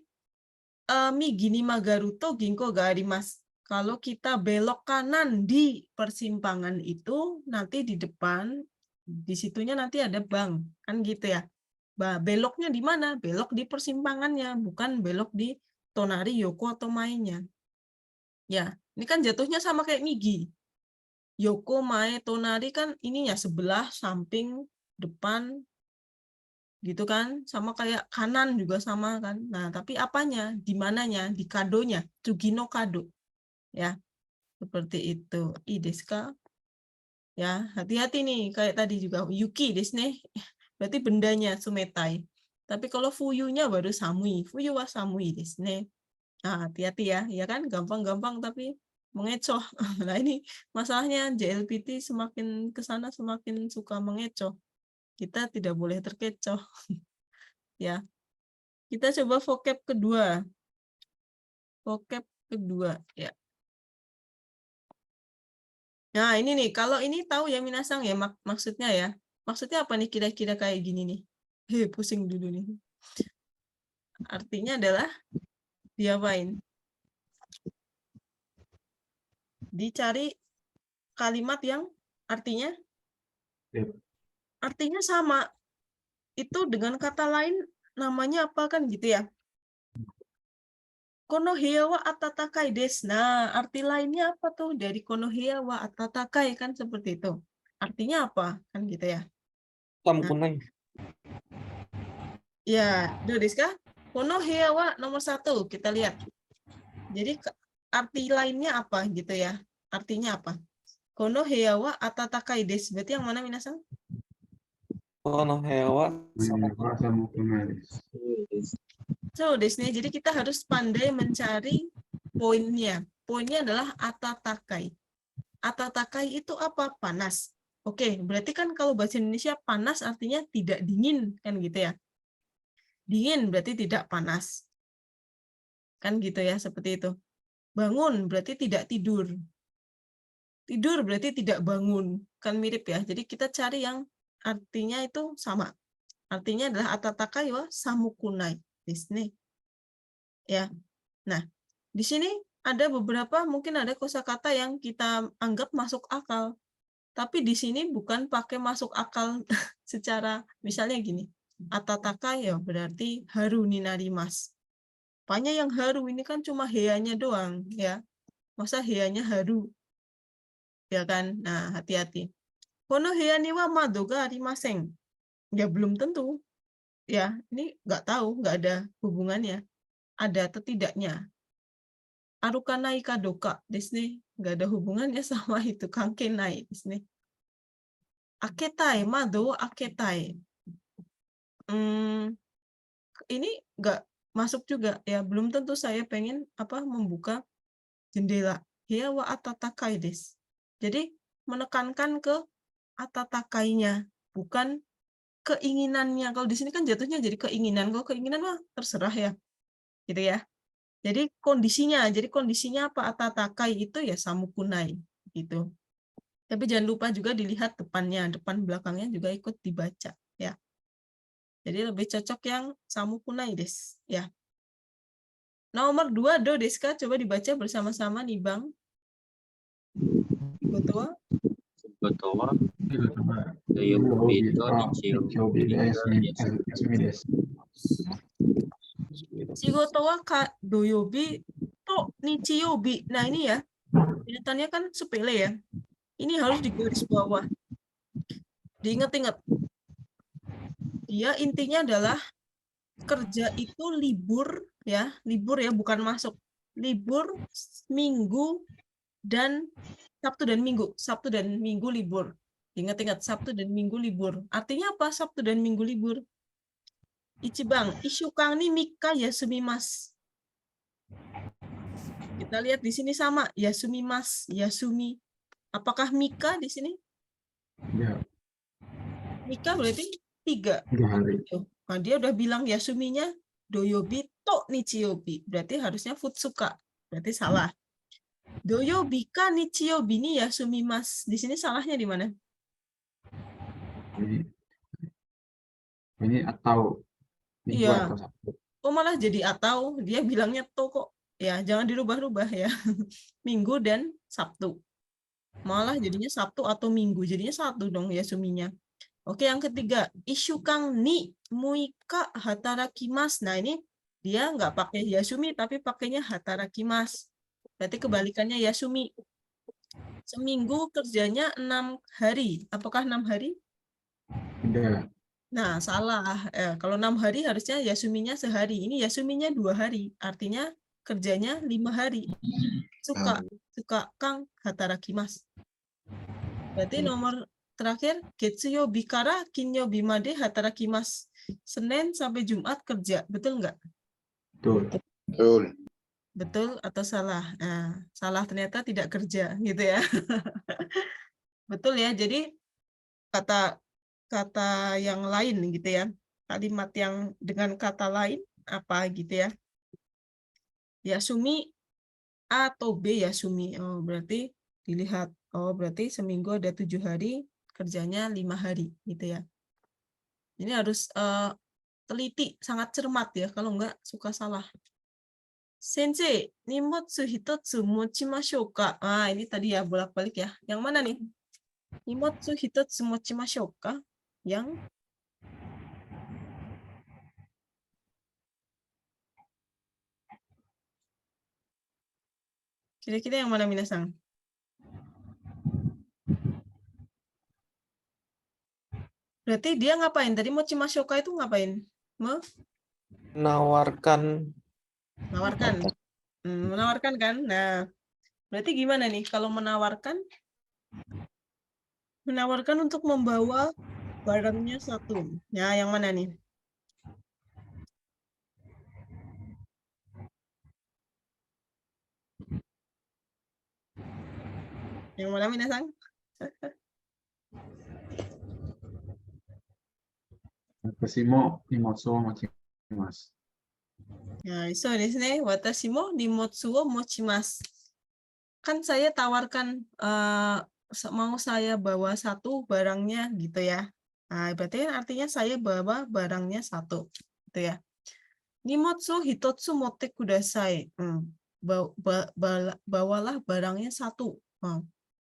Migi ni Magaruto Ginkgo ga arimasu. Kalau kita belok kanan di persimpangan itu, nanti di depan, di situnya nanti ada bank, kan gitu ya. Beloknya di mana? Belok di persimpangannya, bukan belok di Tonari, Yoko, atau Mae-nya. Ya, ini kan jatuhnya sama kayak Migi. Yoko, Mae, Tonari kan ininya sebelah, samping, depan, gitu kan, sama kayak kanan juga sama kan. Nah, tapi apanya, di mananya, di kadonya, Tsugi no kado, ya, seperti itu. I desu ka? Ya, hati-hati nih, kayak tadi juga Yuki desu ne, berarti bendanya sumetai. Tapi kalau fuyunya baru samui, fuyu wa samui desu ne. Nah, hati-hati ya, ya kan, gampang-gampang tapi mengecoh. Nah, ini masalahnya JLPT semakin ke sana semakin suka mengecoh. Kita tidak boleh terkecoh. Ya, kita coba vocab kedua. Vocab kedua, ya. Nah, ini nih, kalau ini tahu ya minasang ya maksudnya ya. Maksudnya apa nih kira-kira kayak gini nih? Pusing dulu nih. Artinya adalah diapain? Dicari kalimat yang artinya Yep. artinya sama. Itu dengan kata lain namanya apa kan gitu ya? Konohea wa atatakai desu. Nah, arti lainnya apa tuh dari konohea wa atatakai kan seperti itu. Artinya apa kan gitu ya? Samkunai. Ya, desu ka? Konohea wa nomor 1 kita lihat. Jadi arti lainnya apa gitu ya? Artinya apa? Konohea wa atatakai desu. Berarti yang mana minasang? Konohea wa Samukunai desu. So, desnya, jadi kita harus pandai mencari poinnya. Poinnya adalah atatakai. Atatakai itu apa? Panas. Oke, berarti kan kalau bahasa Indonesia panas artinya tidak dingin, kan gitu ya. Dingin berarti tidak panas. Kan gitu ya, seperti itu. Bangun berarti tidak tidur. Tidur berarti tidak bangun. Kan mirip ya. Jadi kita cari yang artinya itu sama. Artinya adalah atatakai wa samukunai. Disini. Ya. Nah, di sini ada beberapa mungkin ada kosakata yang kita anggap masuk akal. Tapi di sini bukan pakai masuk akal secara misalnya gini. Atatakai ya berarti haru ni narimasu. Apanya yang haru ini kan cuma heanya doang ya. Masa heanya haru? Ya kan? Nah, hati-hati. Kono heya ni wa mado ga arimasen. Ya belum tentu. Ya, ini nggak tahu, nggak ada hubungannya. Ada atau tidaknya. Arukanai kadoka desu ne. Nggak ada hubungannya sama itu. Kankenai desu ne. Aketai, mado aketai. Ini nggak masuk juga ya. Belum tentu saya pengen membuka jendela. Heya wa atatakai desu. Jadi menekankan ke atatakainya, bukan keinginannya. Kalau di sini kan jatuhnya jadi keinginan. Kalau keinginan mah terserah ya. Gitu ya. Jadi kondisinya apa? Atatakai itu ya samukunai gitu. Tapi jangan lupa juga dilihat depannya, depan belakangnya juga ikut dibaca ya. Jadi lebih cocok yang samukunai desu ya. Nomor 2 do desu ka? Coba dibaca bersama-sama nih Bang. Betul? Betul. Shigotowa Yoyobi to Nichiyobi ga yasumi desu. Shigoto wa doyobi to nichiyobi. Nah ini ya, kelihatannya kan sepele ya. Ini harus digaris bawah. Diingat-ingat. Dia intinya adalah kerja itu libur ya, bukan masuk. Libur Minggu dan Sabtu dan Minggu. Sabtu dan Minggu libur. Ingat-ingat, Sabtu dan Minggu libur. Artinya apa Sabtu dan Minggu libur? Ichibang, isyukan ni mika yasumimasu. Kita lihat di sini sama, yasumimasu, yasumi. Apakah mika di sini? Ya, Mika berarti 3. 3 hari. Nah, dia udah bilang yasuminya doyobi to nichiyobi. Berarti harusnya futsuka. Berarti salah. Doyobi ka nichiyobi ni yasumimasu. Di sini salahnya di mana? Ini atau minggu Iya. atau Sabtu. Oh, malah jadi atau dia bilangnya to kok. Ya, jangan dirubah-rubah ya. Minggu dan Sabtu. Malah jadinya Sabtu atau Minggu. Jadinya satu dong yasuminya. Oke, yang ketiga, isyukan ni muika hatarakimasu. Nah, ini dia nggak pakai yasumi, tapi pakainya hatarakimasu. Berarti kebalikannya yasumi. Seminggu kerjanya 6 hari. Apakah 6 hari? Tidak. Nah, salah. Kalau 6 hari harusnya yasuminya sehari. Ini yasuminya 2 hari. Artinya kerjanya 5 hari. Suka kang hatarakimasu. Berarti nomor terakhir, getsuyobi kara kinyobi made hatarakimasu. Senin sampai Jumat kerja. Betul nggak? Betul. Betul. Betul atau salah? Nah, salah ternyata tidak kerja gitu ya. Betul ya. Jadi kata yang lain gitu ya. Kalimat yang dengan kata lain apa gitu ya. Yasumi A atau B yasumi. Oh, berarti dilihat. Oh, berarti seminggu ada 7 hari, kerjanya 5 hari gitu ya. Ini harus teliti, sangat cermat ya, kalau enggak suka salah. Sensei, nimotsu hitotsu mochimashou ka? Ah, ini tadi ya bolak-balik ya. Yang mana nih? Nimotsu hitotsu mochimashou ka? Yang kira-kira yang mana minasang? Berarti dia ngapain? Tadi mochimashou ka itu ngapain? Menawarkan Menawarkan. Menawarkan kan? Nah, berarti gimana nih kalau menawarkan? Menawarkan untuk membawa barangnya satu. Nah, yang mana nih? Yang mana minasang?私も荷物を持ちます。 Nah, so desu ne, watashi mo nimotsu wo mochimasu. Kan saya tawarkan mau saya bawa satu barangnya gitu ya. Nah, berarti kan artinya saya bawa barangnya satu gitu ya. Nimotsu hitotsu motte kudasai. Bawalah barangnya satu.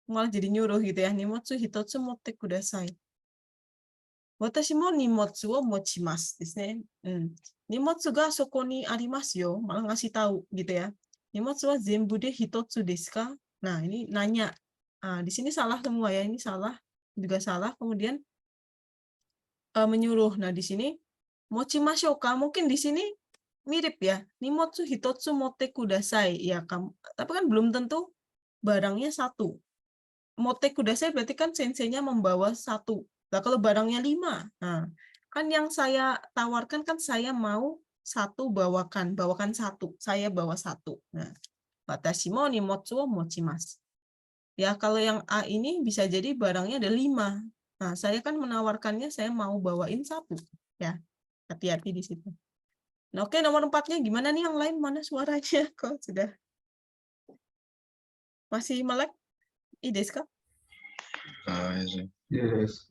Malah jadi nyuruh gitu ya. Nimotsu hitotsu motte kudasai. Watashi mo nimotsu wo mochimasu desu ne. Nimotsu ga soko ni arimasu yo. Malah ngasih tahu gitu ya. Nimotsu wa zenbu de hitotsu desu ka? Nah, ini nanya. Nah, di sini salah semua ya. Ini salah, juga salah. Kemudian menyuruh. Nah, di sini mochimashou ka? Mungkin di sini mirip ya. Nimotsu hitotsu motte kudasai. Ya, tapi kan belum tentu barangnya satu. Motte kudasai berarti kan senseinya membawa satu. Nah, kalau barangnya 5, nah, kan yang saya tawarkan kan saya mau satu bawakan satu, saya bawa satu. Nah, watashi mo nimotsu wo mochimasu. Ya, kalau yang A ini bisa jadi barangnya ada 5. Nah, saya kan menawarkannya saya mau bawain satu. Ya, hati-hati di situ. Nah, oke, nomor 4-nya gimana nih yang lain? Mana suaranya? Kok sudah masih melek? Ides kah? Yes.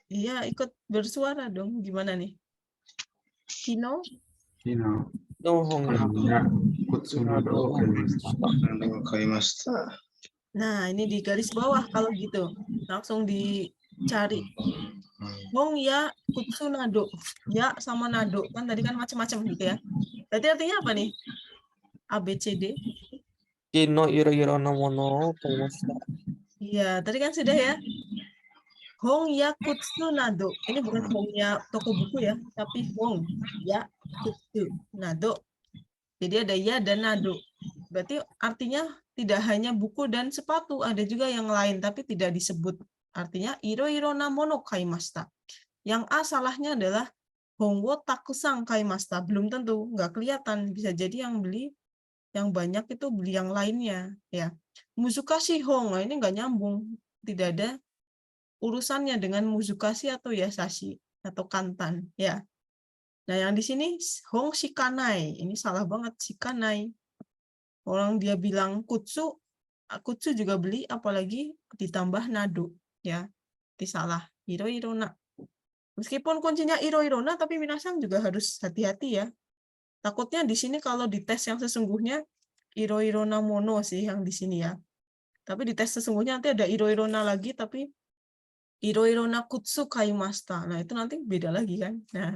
Iya, ikut bersuara dong. Gimana nih? Kino? 昨日、の本がや靴などを買いました。 Nah, ini di garis bawah kalau gitu. Langsung dicari. Hong ya kutsu nado. Ya sama nado. Kan tadi kan macam-macam gitu ya. Berarti artinya apa nih? A, B, C, D. 金のいろいろなものを買いました。 Iya, tadi kan sudah ya. Hong ya kutsu nado. Ini bukan Hong ya toko buku ya, tapi Hong ya kutsu nado. Jadi ada ya dan nado. Berarti artinya tidak hanya buku dan sepatu, ada juga yang lain tapi tidak disebut. Artinya iro-iro na mono kaimashita. Yang A salahnya adalah Hongwo takusang kaimashita. Belum tentu, nggak kelihatan. Bisa jadi yang beli yang banyak itu beli yang lainnya. Ya, Muzukashi hong, nah ini nggak nyambung. Tidak ada urusannya dengan muzukashi atau yasashi atau kantan. Ya. Nah yang di sini hong shikanai. Ini salah banget shikanai. Orang dia bilang kutsu, kutsu juga beli, apalagi ditambah nado. Ya, itu salah. Iro-irona. Meskipun kuncinya iro-irona, tapi minasan juga harus hati-hati ya. Takutnya di sini kalau di tes yang sesungguhnya iro-irona mono sih yang di sini ya. Tapi di tes sesungguhnya nanti ada iro-irona lagi, tapi iro-irona kutsu kaimashita. Nah itu nanti beda lagi kan. Nah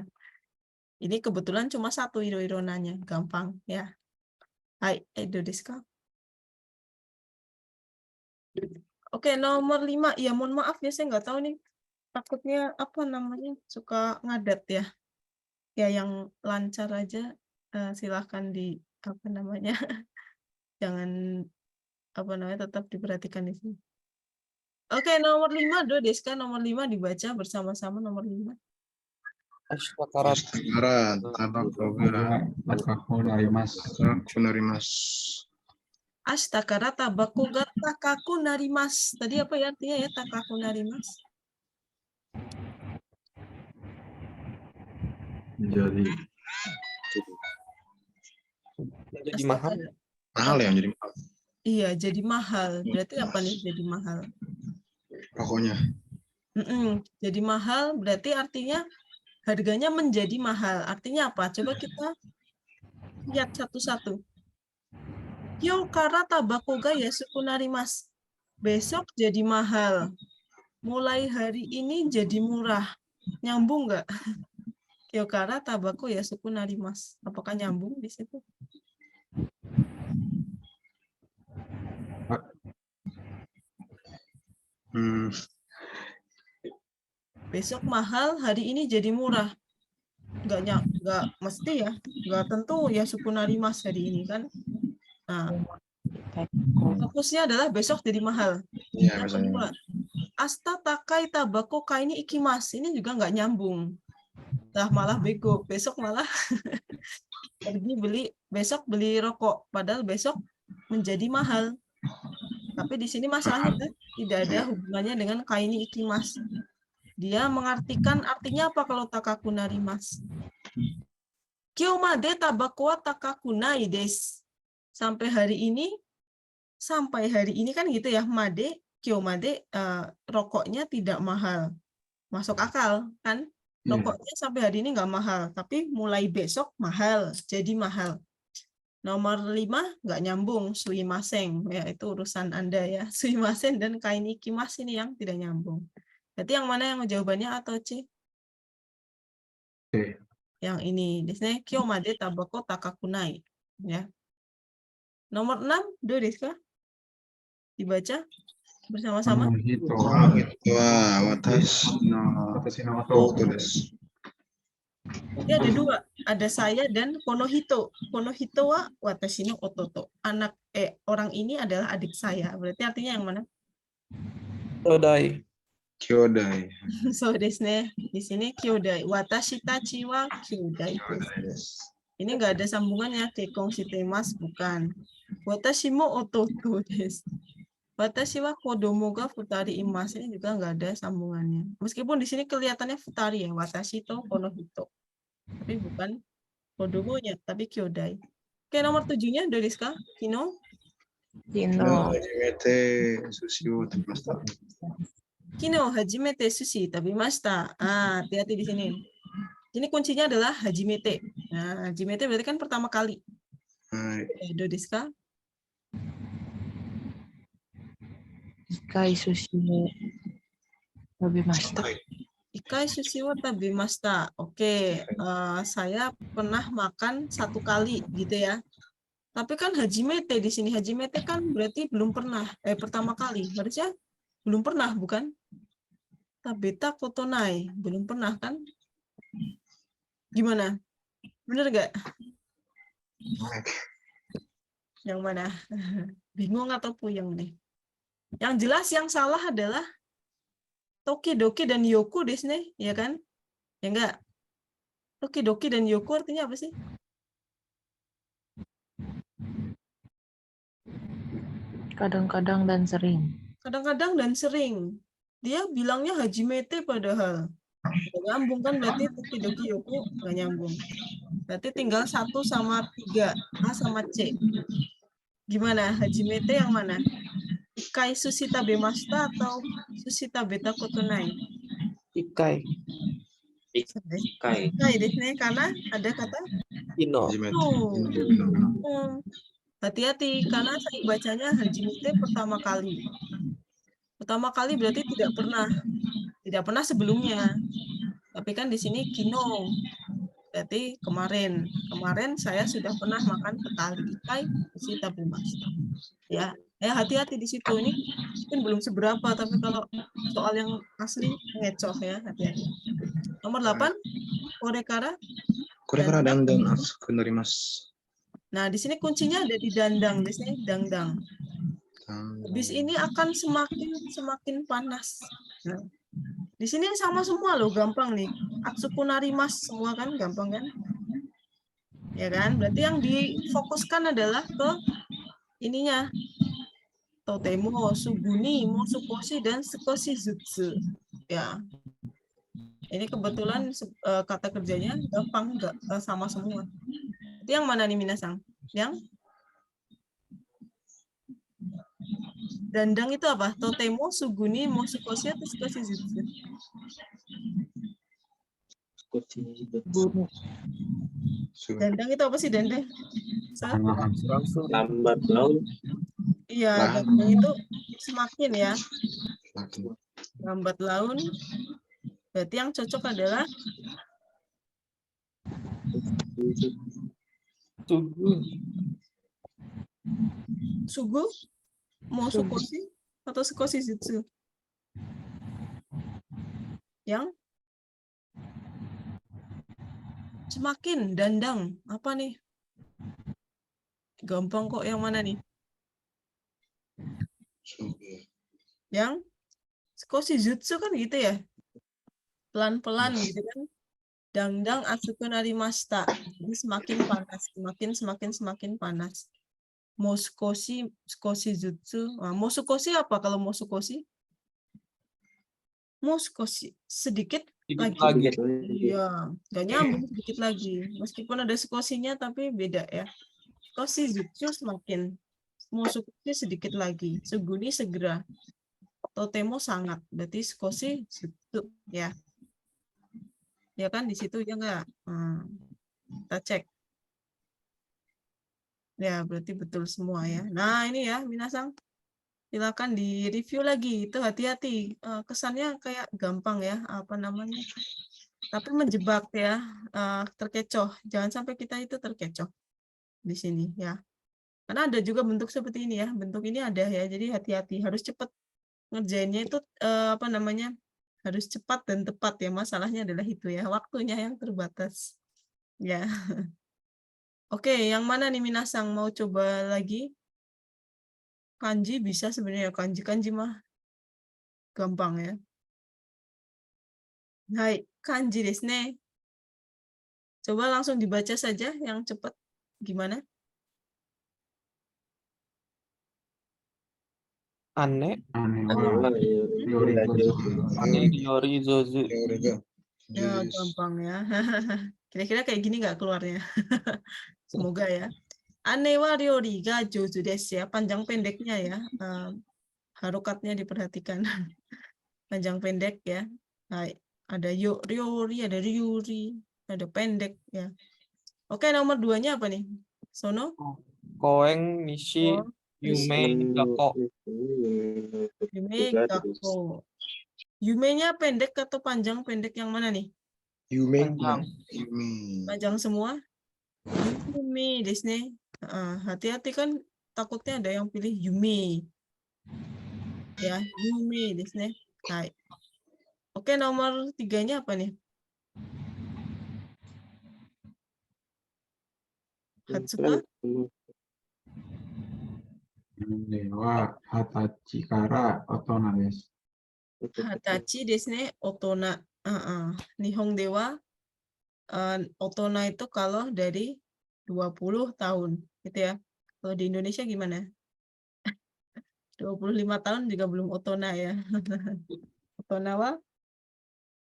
ini kebetulan cuma satu iro-ironanya, gampang ya. Hai, do desu ka? Oke, nomor 5. Ya mohon maaf ya, saya nggak tahu nih. Takutnya apa namanya suka ngadat ya. Ya yang lancar aja silahkan di apa namanya jangan apa namanya tetap diperhatikan di sini. Oke, nomor 5 do desu ka? Nomor 5 dibaca bersama-sama nomor 5. Ashtakara からタバコが Takaku narimasu. 高くなります。 Ashtakara tabako ga takaku narimasu. Tadi apa ya artinya ya takaku narimasu? Menjadi menjadi mahal. Ashtakara. Mahal ya jadi mahal. Iya, jadi mahal. Berarti apa nih jadi mahal? Pokoknya. Jadi mahal berarti artinya harganya menjadi mahal. Artinya apa? Coba kita lihat satu-satu. Kyo kara tabako ga yasuku narimasu. Besok jadi mahal. Mulai hari ini jadi murah. Nyambung nggak? Kyo kara tabako yasuku narimasu. Apakah nyambung di situ? Besok mahal, hari ini jadi murah. Nggak mesti ya. Nggak tentu yasuku narimasu hari ini kan. Nah, fokusnya adalah besok jadi mahal. Iya, Yang kedua, asta takai tabako kai ni ikimasu. Ini juga nggak nyambung. Nah, malah bego. Besok malah pergi besok beli rokok. Padahal besok menjadi mahal. Tapi di sini masalahnya tidak ada hubungannya dengan kai ni ikimasu. Dia mengartikan artinya apa kalau takaku narimasu? Kyomade tabako wa takaku nai desu. Sampai hari ini kan gitu ya, made, kyomade, rokoknya tidak mahal. Masuk akal kan? Rokoknya sampai hari ini nggak mahal, tapi mulai besok mahal, jadi mahal. Nomor 5 nggak nyambung, suimasen, ya itu urusan Anda ya. Suimasen dan kain ikimasu ini yang tidak nyambung. Berarti yang mana yang jawabannya atau C? C. Yang ini, di sini kyomade tabako takaku nai, ya. Nomor 6, do desu ka? Dibaca bersama-sama. Konohito こ wa の人は私の watashi no 弟 弟 です。 Jadi ada dua, ada saya dan konohito. Konohito wa watashi no ototo. Orang ini adalah adik saya. Berarti artinya yang mana? Kyodai. 兄弟。 So desu ne. Di sini kyodai. Watashi tachi wa kyodai desu. Ini nggak ada sambungannya ke kongshitemasu, bukan. Watashi mo ototo desu. Watashi wa kodomo ga futari imasu, ini juga nggak ada sambungannya. Meskipun di sini kelihatannya futari ya, watashi to konohito. Tapi bukan kodomonya, tapi kyodai. Oke, nomor 7-nya do desu ka? Kino? 初めて寿司を食べました。 Kino hajimete sushi tabimashita. Hati-hati di sini. Ini kuncinya adalah hajimete. Nah, hajimete berarti kan pertama kali. はい。 Do desu ka? 一回寿司を食べました。 Ikai sushi wa tabimashita. Oke, saya pernah makan 1 kali gitu ya. Tapi kan hajimete di sini. Hajimete kan berarti belum pernah. Pertama kali. Harusnya belum pernah, bukan? Tabeta kotonai. Belum pernah kan? Gimana? Bener nggak? Yang mana? Bingung atau puyeng nih? Yang jelas yang salah adalah Tokidoki dan Yoku desu ne, ya kan? Ya enggak? Tokidoki dan Yoku artinya apa sih? Kadang-kadang dan sering. Kadang-kadang dan sering. Dia bilangnya hajimete padahal. Nggak nyambung kan berarti Tokidoki Yoku nggak nyambung. Berarti tinggal 1 sama 3, A sama C. Gimana? Hajimete yang mana? Ikai susita bemashita atau susita beta kotonai? Ikai. Ikai. Ikai desu ne, karena ada kata Ino. Hajimete. no. Ino. Hati-hati, karena saya bacanya hajimete pertama kali. Pertama kali berarti tidak pernah sebelumnya. Tapi kan di sini kino, berarti kemarin saya sudah pernah makan petali ikai susita bemashita. Ya, hati-hati di situ, ini mungkin belum seberapa, tapi kalau soal yang asli ngecoh ya, hati-hati. Nomor 8, korekara. Korekara dandan atsuku narimasu. Nah, di sini kuncinya ada di dandang, di sini dangdang. Habis ini akan semakin panas. Nah, di sini sama semua loh, gampang nih. Atsuku narimasu semua kan, gampang kan? Ya kan? Berarti yang difokuskan adalah ke ininya. Totemo, suguni, mosukoshi, dan sukoshi jutsu. Ya. Ini kebetulan kata kerjanya gampang, enggak sama semua. Itu yang mana nih minasang? Yang dandang itu apa? Totemo, suguni, mosukoshi, atau sukoshi jutsu? Guru. Dandang itu apa sih dandang? Langsung. Lambat laun. Iya, dandang itu semakin ya. Lambat laun. Berarti yang cocok adalah Sugu. sugu, mosukoshi, atau sukoshi jutsu? Yang semakin dandang. Apa nih? Gampang kok, yang mana nih? Yang sukoshi jutsu kan gitu ya? Pelan-pelan gitu kan? Dangdang atsuku narimashita. Jadi semakin panas, semakin panas. Mosukoshi, sukoshi jutsu. Nah, mosukoshi apa kalau mosukoshi? Mosukoshi sedikit lagi. Iya, nggak nyambung sedikit lagi. Meskipun ada sukoshinya tapi beda ya. Sukoshi jutsu semakin. Mosukoshi sedikit lagi. Suguni segera. Totemo sangat. Berarti sukoshi jutsu ya. Ya kan di situ ya enggak? Kita cek. Ya, berarti betul semua ya. Nah, ini ya, minasang. Silakan di-review lagi. Itu hati-hati. Kesannya kayak gampang ya, apa namanya? Tapi menjebak ya, terkecoh. Jangan sampai kita itu terkecoh di sini ya. Karena ada juga bentuk seperti ini ya. Bentuk ini ada ya. Jadi hati-hati, harus cepat ngerjainnya itu apa namanya? Harus cepat dan tepat ya. Masalahnya adalah itu ya, waktunya yang terbatas. Ya. Oke, yang mana nih minasang mau coba lagi? Kanji bisa sebenarnya, kanji mah gampang ya. Hai, kanji desu ne. Coba langsung dibaca saja yang cepat. Gimana? Ane. Ane Ane wa wa yori gozo. Ane yori zozu. Ya, gampang ya. Kira-kira kayak gini nggak keluarnya? Semoga ya. Ane wa ryori ga jozu desu ya. Panjang pendeknya ya. Harokatnya diperhatikan. Panjang pendek ya. Hai. Ada ryori, ada ryuri, ada pendek ya. Oke, nomor 2-nya apa nih? Sono? Koeng nishi Oh, yume gako. Yume gakko. Yume-nya pendek atau panjang? Pendek yang mana nih? Panjang. Panjang semua? Yume desu ne. Hati-hati kan takutnya ada yang pilih Yume. Ya, Yume desu ne. Hai. Oke, nomor 3-nya apa nih? Hatsuka? では、20歳から大人です。Hatachi desu ne otona. Nihong dewa otona itu kalau dari 20 tahun gitu ya. Kalau di Indonesia gimana? 25 tahun juga belum otona ya. Otona wa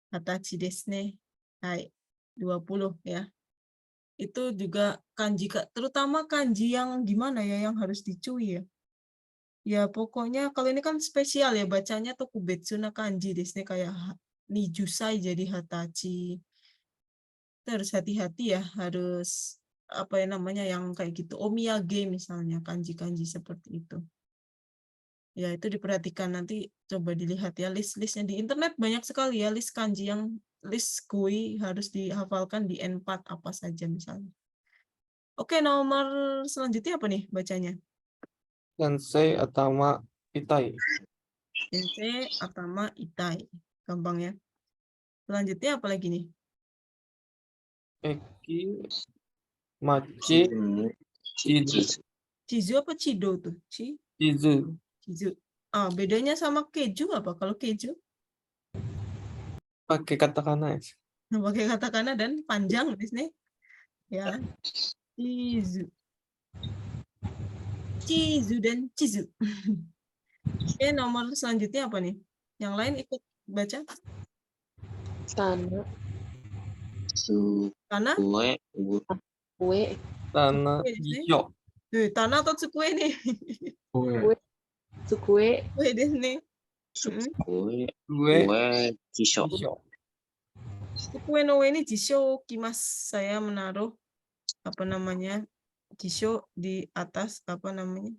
hatachi desu ne. Hai, 20 ya. Itu juga kanji, terutama kanji yang gimana ya yang harus dicui ya. Ya pokoknya kalau ini kan spesial ya bacanya tuh kubetsu na kanji desu ne, kayak nijusai jadi hatachi. Kita harus hati-hati ya, harus apa ya namanya yang kayak gitu, omiyage misalnya, kanji-kanji seperti itu. Ya itu diperhatikan, nanti coba dilihat ya list-listnya di internet banyak sekali ya list kanji yang list kui harus dihafalkan di N4 apa saja misalnya. Oke, nomor selanjutnya apa nih bacanya? Sensei Atama Itai. Sensei Atama Itai. Gampang ya. Selanjutnya apa lagi nih? Eki Machi Chizu. Chizu apa Chido tuh? Chizu. Chizu. Bedanya sama keju apa? Kalau keju Pakai katakana ya. pakai katakana dan panjang di sini. Ya. Chizu. Chizu dan Chizu. Oke, nomor selanjutnya apa nih? Yang lain ikut baca? Sana. Tanah? Kue. Tanah Kue di sini. Jisho. Tanah atau tsukue nih? Kue. Tsukue. Kue di sini. Kue Jisho. Tsukue no ue ni jisho kimas. Saya menaruh apa namanya? Jisho di atas apa namanya?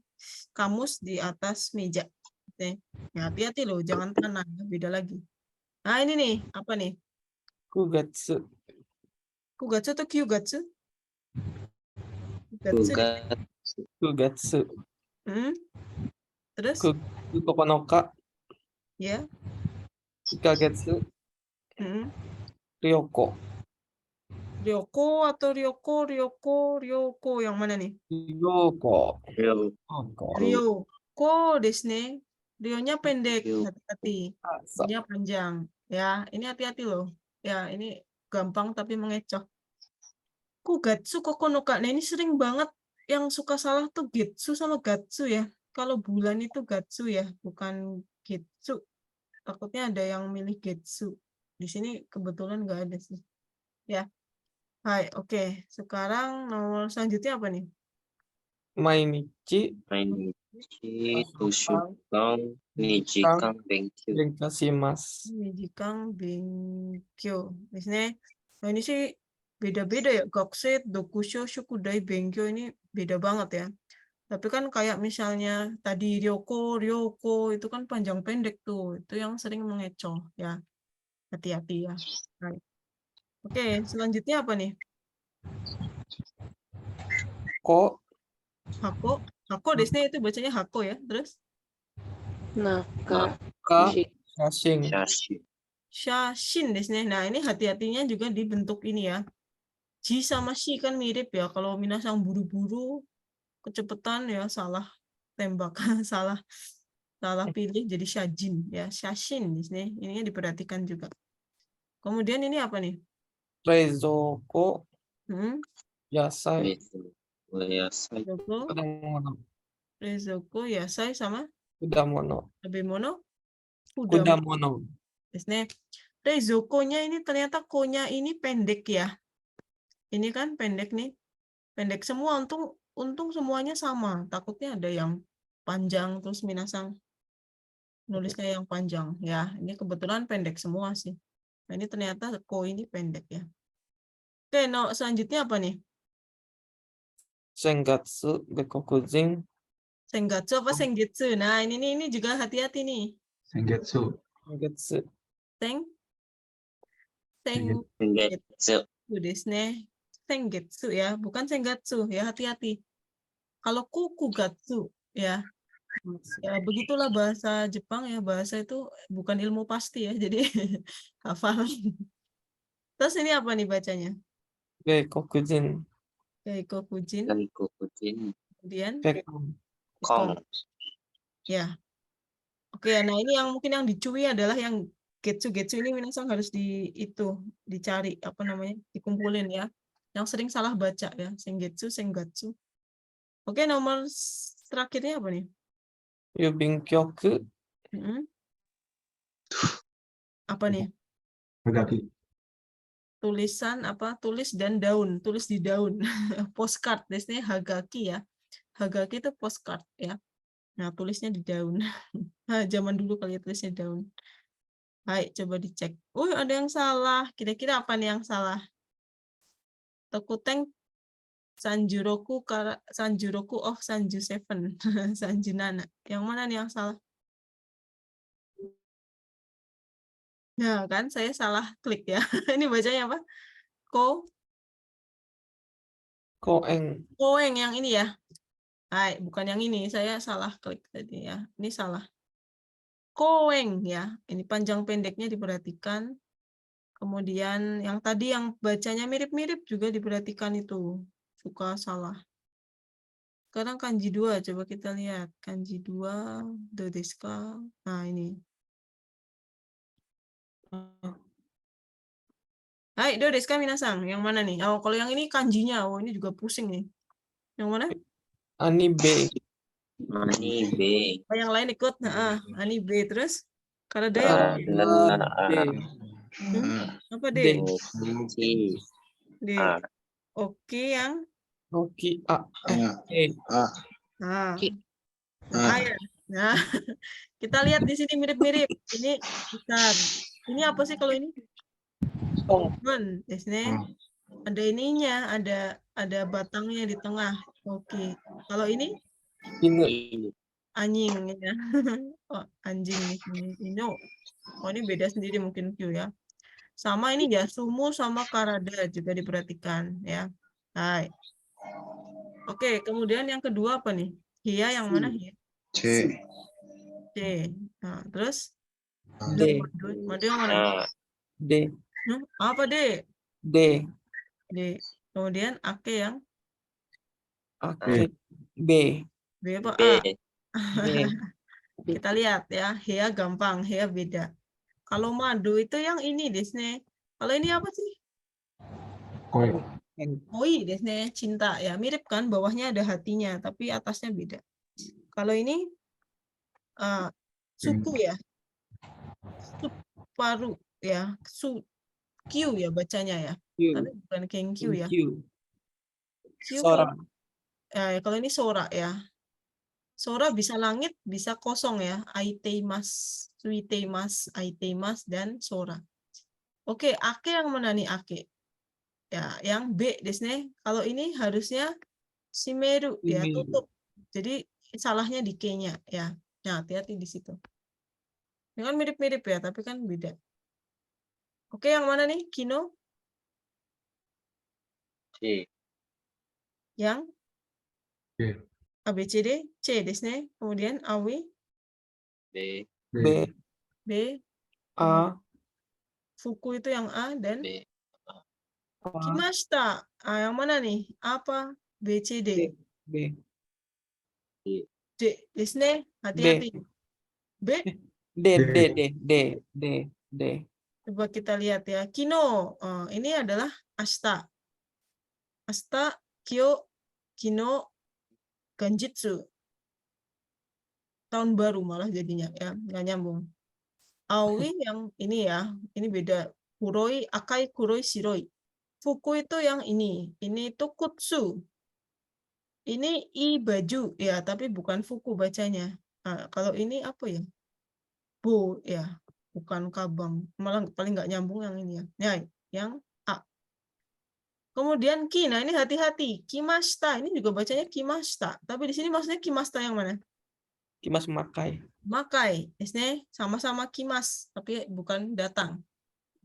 Kamus di atas meja. Ya, hati-hati loh, jangan tanah, beda lagi. Nah, ini nih, apa nih? Kugatsu. Kugatsu atau kyugatsu? Kugatsu. Terus? Kugatsu Kokonoka. Ya. Ikagetsu. Ryoko. Ryoko atau Ryoko yang mana nih? Ryoko. Ryoko desu ne. Ryo-nya pendek, hati-hati. Nya panjang. Ya, ini hati-hati loh. Ya, ini gampang tapi mengecoh. Kugatsu Kokonoka. Nah, ini sering banget yang suka salah tuh Getsu sama Gatsu ya. Kalau bulan itu Gatsu ya, bukan Getsu. Takutnya ada yang milih Getsu. Di sini kebetulan nggak ada sih. Ya. Hai, oke. Sekarang nomor selanjutnya apa nih? Mainichi. Tushukan Nijikang Benkyo. Benkashimasu. Nijikang Benkyo. Di sini, nah ini sih beda-beda ya. Gakusei, Dokusho, Shukudai, Benkyo ini beda banget ya. Tapi kan kayak misalnya tadi Ryoko itu kan panjang pendek tuh. Itu yang sering mengecoh ya. Hati-hati ya. Baik. Oke, selanjutnya apa nih? Hako di sini itu bacanya Hako ya. Terus? Naka. Shashin di sini. Nah, ini hati-hatinya juga di bentuk ini ya. Ji sama shi kan mirip ya. Kalau minasang buru-buru, kecepatan ya salah tembak, salah pilih jadi shajin ya. Shashin di sini. Ininya diperhatikan juga. Kemudian ini apa nih? Reizoko. Yasai. Reizoko, yasai sama? Kudamono. Abemono? Kudamono. Reizoko-nya ini ternyata ko-nya ini pendek ya. Ini kan pendek nih. Pendek semua, untung semuanya sama. Takutnya ada yang panjang terus minasang nulisnya yang panjang ya. Ini kebetulan pendek semua sih. Nah, ini ternyata ko ini pendek ya. Oke, selanjutnya apa nih? Sengatsu Gekokujin. Sengatsu apa Sengetsu? Nah, ini juga hati-hati nih. Sengetsu. Sengetsu desu ne. Sengetsu ya, bukan Sengatsu ya, hati-hati. Kalau Kugatsu ya. Ya begitulah bahasa Jepang ya, bahasa itu bukan ilmu pasti ya, jadi hafal. Terus ini apa nih bacanya? Gekokujin. Keikokujin. Kemudian Kong. Ya. Oke, nah ini yang mungkin yang dicui adalah yang getsu ini minasan harus dicari apa namanya, dikumpulin ya. Yang sering salah baca ya, sengetsu, sengatsu. Oke, nomor terakhirnya apa nih? Yubingkyoku. Mm-mm. Apa nih? Hagaki. Tulisan apa? Tulis dan daun, tulis di daun. Postcard, biasanya hagaki ya. Hagaki itu postcard ya. Nah, tulisnya di daun. Nah, zaman dulu kali ya tulisnya daun. Baik, coba dicek. Ada yang salah. Kira-kira apa nih yang salah? Tokuteng Sanjuroku of Sanju Seven. Sanju Nana. Yang mana nih yang salah? Nah, kan saya salah klik ya. Ini bacanya apa? Koeng. Yang ini ya. Hai, bukan yang ini. Saya salah klik tadi ya. Ini salah. Koeng ya. Ini panjang pendeknya diperhatikan. Kemudian yang tadi yang bacanya mirip-mirip juga diperhatikan itu. Suka salah. Sekarang kanji 2, coba kita lihat. Kanji 2, do desu ka? Nah, ini. Hai, do desu ka minasang? Yang mana nih? Oh, kalau yang ini kanjinya. Oh, ini juga pusing nih. Yang mana? Ani B. Ani B. Oh, yang lain ikut. Nah, ani B terus. Kalau D yang D. apa D? D. C. D. A. Oke, yang Oki A. E. nah, ya. Nah, kita lihat di sini mirip-mirip. Ini besar. Ini apa sih kalau ini? Pohon, ada ininya, ada batangnya di tengah. Oke. Kalau ini Ini. anjing ya. Oh, anjing nih. Ino. Oh, ini beda sendiri mungkin Q ya. Sama ini ya, sumu sama karada juga diperhatikan ya. Hai. Oke, kemudian yang kedua apa nih? Hia yang mana Hia? C. C. Nah, terus D. madu yang mana? D. Apa D? D. D. Kemudian ake yang Ake. B. B apa B. A? B. Kita lihat ya, Hea gampang, Hea beda. Kalau madu itu yang ini Desne. Kalau ini apa sih? Koe. Koi Desne, cinta ya. Mirip kan, bawahnya ada hatinya, tapi atasnya beda. Kalau ini suku ya. Paru ya. Q ya bacanya ya. Tapi bukan Kenkyu ya. Q kalau ini sora ya. Sora bisa langit, bisa kosong ya. Aiteimasu, suiteimasu, aiteimasu, dan sora. Oke, ake yang mana nih ake? Ya, yang B desne. Kalau ini harusnya shimeru ya, tutup. Jadi salahnya di K-nya ya. Nah, hati-hati di situ. Ini kan mirip-mirip ya, tapi kan beda. Oke, yang mana nih? Kino? C. Yang B. ABCD, C desne. Kemudian Awi, B. B. B. A. Fuku itu yang A, dan B. Kimashita. Yang mana nih? Apa? B, C, D. B. D. Desne, hati-hati. B. D. Coba kita lihat ya. Kino. Ini adalah asta. Asta, kyo, kino, ganjitsu. Tahun baru malah jadinya ya. Nggak nyambung. Aoi yang ini ya. Ini beda. Kuroi, akai, kuroi, shiroi. Fuku itu yang ini. Ini itu kutsu. Ini i baju ya, tapi bukan fuku bacanya. Nah, kalau ini apa ya? Bu ya, bukan kabang. Malah paling nggak nyambung yang ini ya. Ya, yang A. Kemudian ki, nah ini hati-hati. Kimashita, ini juga bacanya kimashita. Tapi di sini maksudnya kimashita yang mana? Kimas makai. Makai, ini sama-sama kimas, tapi bukan datang.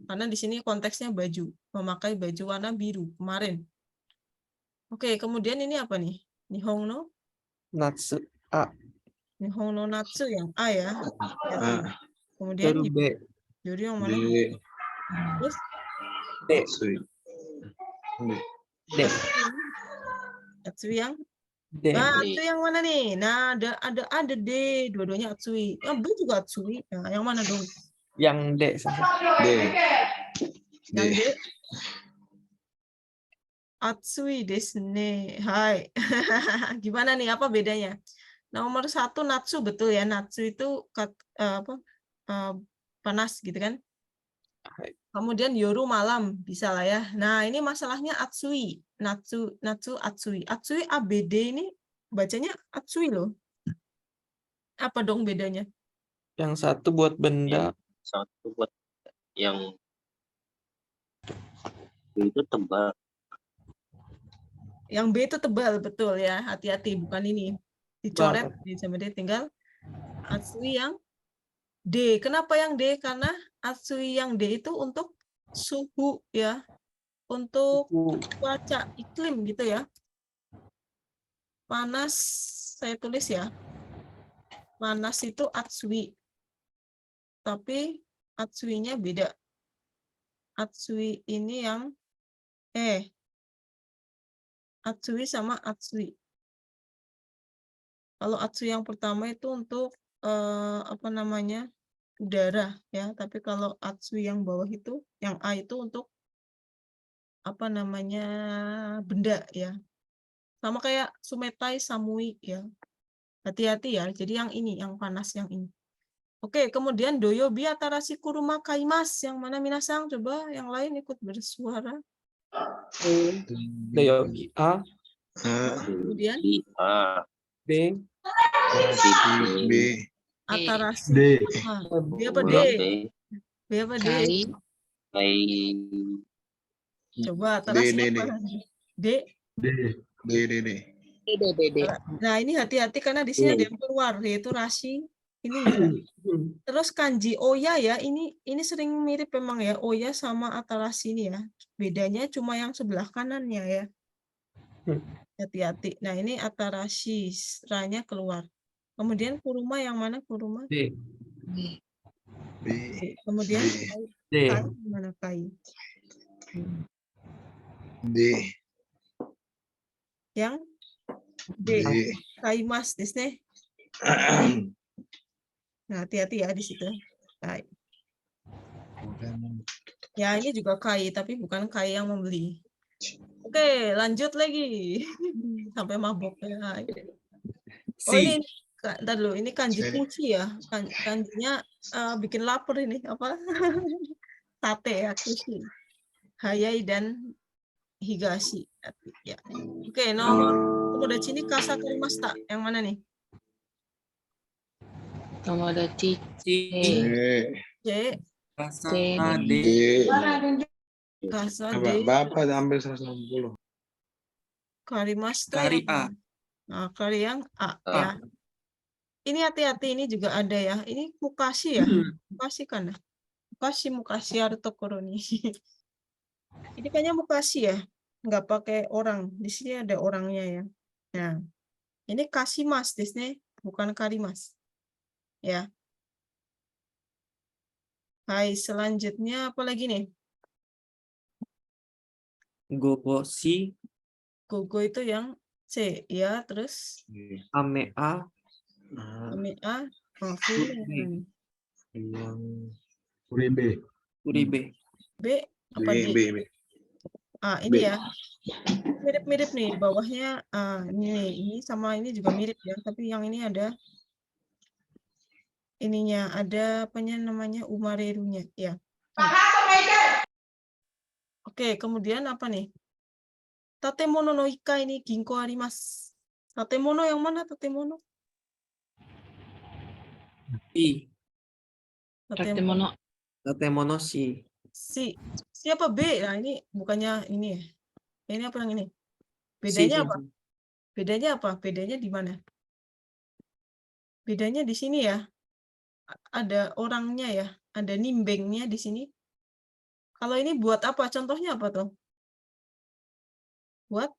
Karena di sini konteksnya baju, memakai baju warna biru kemarin. Oke, kemudian ini apa nih? Nihon no Natsu A. Nihon no natsu yang A ya. Kemudian Baru B. Yuri yang mana? D. Terus D. Sui. D. D. Natsu yang D. Nah, D. Atsui yang mana nih? Nah, ada D, dua-duanya Atsui. Yang B juga Atsui. Nah, yang mana dong? Yang D. Sensei. D. Yang D. D. Atsui desu ne. Hai. Gimana nih? Apa bedanya? Nomor 1 natsu, betul ya. Natsu itu panas gitu kan. Hai. Kemudian yoru malam, bisa lah ya. Nah, ini masalahnya atsui. Natsu atsui. Atsui ABD ini bacanya atsui loh. Apa dong bedanya? Yang satu buat benda. Satu buat yang itu tebal. Yang B itu tebal, betul ya. Hati-hati, bukan ini. Dicoret sama dia, tinggal atsui yang D. Kenapa yang D? Karena atsui yang D itu untuk suhu ya. Untuk cuaca iklim gitu ya. Panas, saya tulis ya. Panas itu atsui. Tapi atsui-nya beda. Atsui ini yang atsui sama atsui. Kalau atsui yang pertama itu untuk udara ya, tapi kalau atsui yang bawah itu, yang A itu untuk benda ya. Sama kayak sumetai samui ya. Hati-hati ya. Jadi yang ini, yang panas yang ini. Oke, kemudian doyobi atarashi kuruma kaimas. Yang mana minasang? Coba yang lain ikut bersuara. Doyobi A. Kemudian D. A. B. B. atarashi. D. B apa D? B. B apa D? Kai. Kai. Coba atarashi D. apa? D. D. D. D. Nah, ini hati-hati karena di sini ada yang keluar, yaitu rashi ininya. Terus kanji oya ya, ini sering mirip memang ya, oya sama atarashi ini ya. Bedanya cuma yang sebelah kanannya ya. Hati-hati. Nah, ini atarashi, ra-nya keluar. Kemudian kuruma yang mana kuruma? D. B. Kemudian D. kai mana kai? D. Yang D. D. Kaimas desu. Nah, hati-hati ya di situ. Kai. Ya, ini juga kai, tapi bukan kai yang membeli. Oke, lanjut lagi. Sampai mabok ya. Oh, ini ntar dulu, ini kanji kushi ya. Kanjinya bikin lapar ini. Apa? Sate ya, kushi. Hayai dan higashi. Ya. Oke, nomor tomodachi ini kasa karimashita. Yang mana nih? Tomodachi. C. D. C. Kasa D. D. Kasa Apa? D. Bapak ambil 160. Karimashita Kari yang A. Nah, kari yang A A. ya. Ini hati-hati, ini juga ada ya. Ini mukashi ya. Mukashi kan? Mukashi ada tokoro nih. Ini kayaknya mukashi ya. Nggak pakai orang. Di sini ada orangnya ya. Nah, ini kashimas di sini, bukan karimas. Ya. Hai, selanjutnya apa lagi nih? Gogoshi. Gogo itu yang C ya, terus Ame A. ame A. Oh, full yang mana nih? Uribe. Uribe. B apa D? B. Ini ya. Mirip-mirip nih bawahnya. Ini sama ini juga mirip ya, tapi yang ini ada ininya, ada namanya umarerunya ya. Oke, kemudian apa nih? Tatemono no ika ini ginko arimasu. Tatemono yang mana tatemono? I. Tatemono. Tatemono C. Si. Siapa B? Nah, ini bukannya ini ya. Ini apa yang ini? C, Bedanya apa? Sensei. Bedanya apa? Bedanya di mana? Bedanya di sini ya. Ada orangnya ya. Ada nimbengnya di sini. Kalau ini buat apa? Contohnya apa tuh? Buat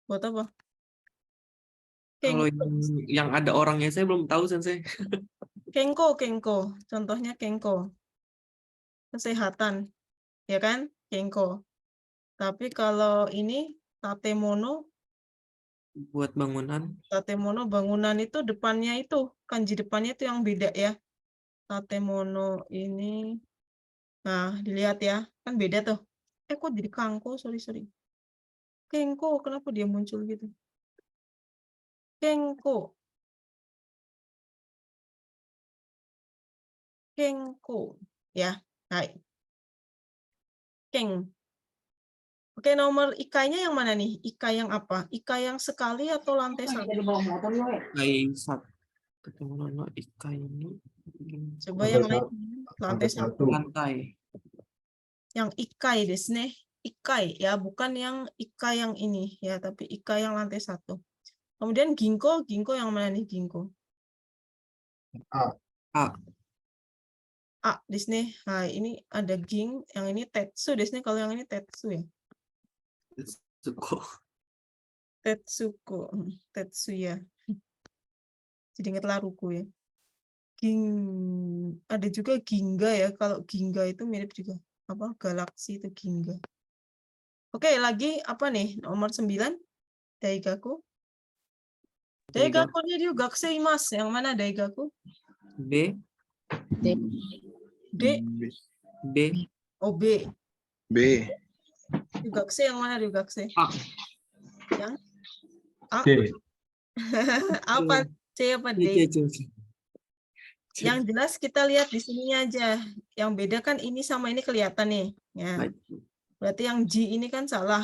apa? Kalau yang ada orangnya saya belum tahu, Sensei. Kengko. Contohnya kengko. Kesehatan. Ya kan? Kengko. Tapi kalau ini tatemono buat bangunan. Tatemono bangunan itu depannya itu kanji depannya itu yang beda ya. Tatemono ini. Nah, dilihat ya. Kan beda tuh. Kok jadi kangko? Sorry. Kengko, kenapa dia muncul gitu? Kengko. Ya, hai. Keng. Oke, nomor ikainya yang mana nih? Ikai yang apa? Ikai yang sekali atau lantai satu? Ikai satu. Ketemu no ikai ini. Coba yang lain. Lantai satu. Lantai. Yang ikai desu ne. Ikai ya, bukan yang ikai yang ini ya, tapi ikai yang lantai satu. Kemudian ginkgo yang mana nih ginkgo? A. Desu ne. Nah, ini ada ging, yang ini tetsu desu ne. Kalau yang ini tetsu ya. Tetsuya. Jadi ingat Laruku ya. Ada juga Ginga ya. Kalau Ginga itu mirip juga apa? Galaksi itu Ginga. Oke, lagi apa nih? Nomor 9. Daigaku. Daigaku-nya juga gakuseimasu. Yang mana Daigaku? B. D. B. Oh, B. B. Ryugakuse yang mana Ryugakuse? A. Yang A. C. Apa? C apa D? Yang jelas kita lihat di sininya aja. Yang beda kan ini sama ini kelihatan nih. Ya. Berarti yang J ini kan salah.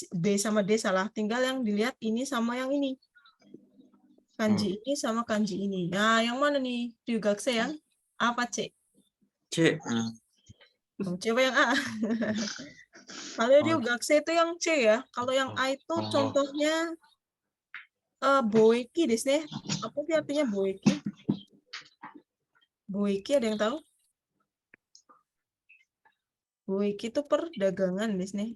B sama D salah. Tinggal yang dilihat ini sama yang ini. Kanji ini sama kanji ini. Nah, yang mana nih? Ryugakuse yang apa C? C. Coba yang A. Kalau Ryugakuse itu yang C ya. Kalau yang A itu contohnya boeki desu ne. Apa sih artinya boeki? Boeki ada yang tahu? Boeki itu perdagangan desu ne.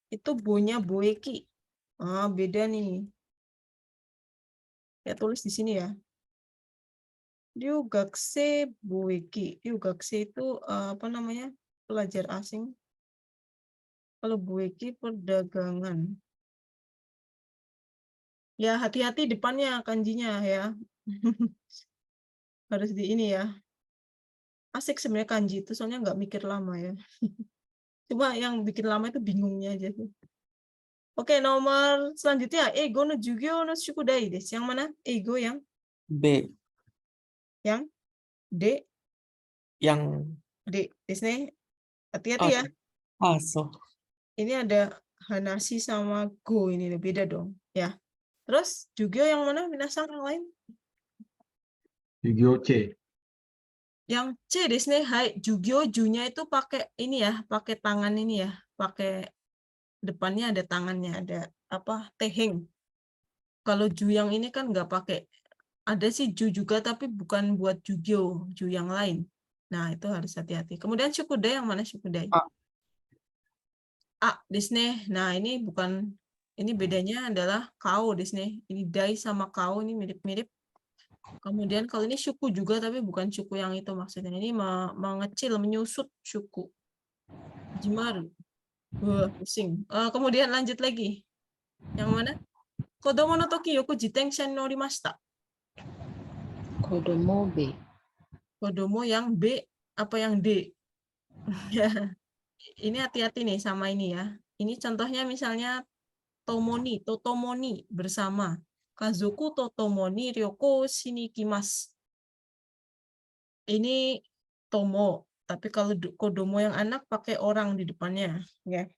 Itu bonya boeki. Beda nih. Ya tulis di sini ya. Ryugakuse boeki. Ryugakuse itu apa namanya? Pelajar asing. Kalau boeki perdagangan. Ya hati-hati depannya kanjinya ya. Harus di ini ya. Asik sebenarnya kanji itu soalnya nggak mikir lama ya. Cuma yang bikin lama itu bingungnya aja tuh. Oke, nomor selanjutnya Eigo no Jugyo no Shukudai desu. Yang mana? Eigo yang B. yang D. Yang D desu ne. Hati-hati ya. so. Ini ada Hanashi sama Go ini beda dong ya. Terus Jugyo yang mana? Minasang yang lain? Jugyo C. Yang C desu ne. Hai, Jugyo Ju-nya itu pakai ini ya, pakai tangan ini ya, pakai depannya ada tangannya, ada apa? Teheng. Kalau Ju yang ini kan nggak pakai. Ada sih Ju juga tapi bukan buat Jugyo, Ju yang lain. Nah, itu harus hati-hati. Kemudian Shukudai yang mana Shukudai? Desu ne. Nah, ini bukan, ini bedanya adalah Kao desu ne. Ini Dai sama Kao ini mirip-mirip. Kemudian kalau ini syuku juga tapi bukan syuku yang itu maksudnya. Ini mengecil, menyusut syuku. Jimaru. Pusing. Kemudian lanjut lagi. Yang mana? Kodomo no toki yoku jitensha ni norimashita. Kodomo B. Kodomo yang B apa yang D? Ini hati-hati nih sama ini ya. Ini contohnya misalnya totomoni bersama. Kazoku totomoni ryoko shinikimasu. Ini tomo, tapi kalau kodomo yang anak pakai orang di depannya, ya.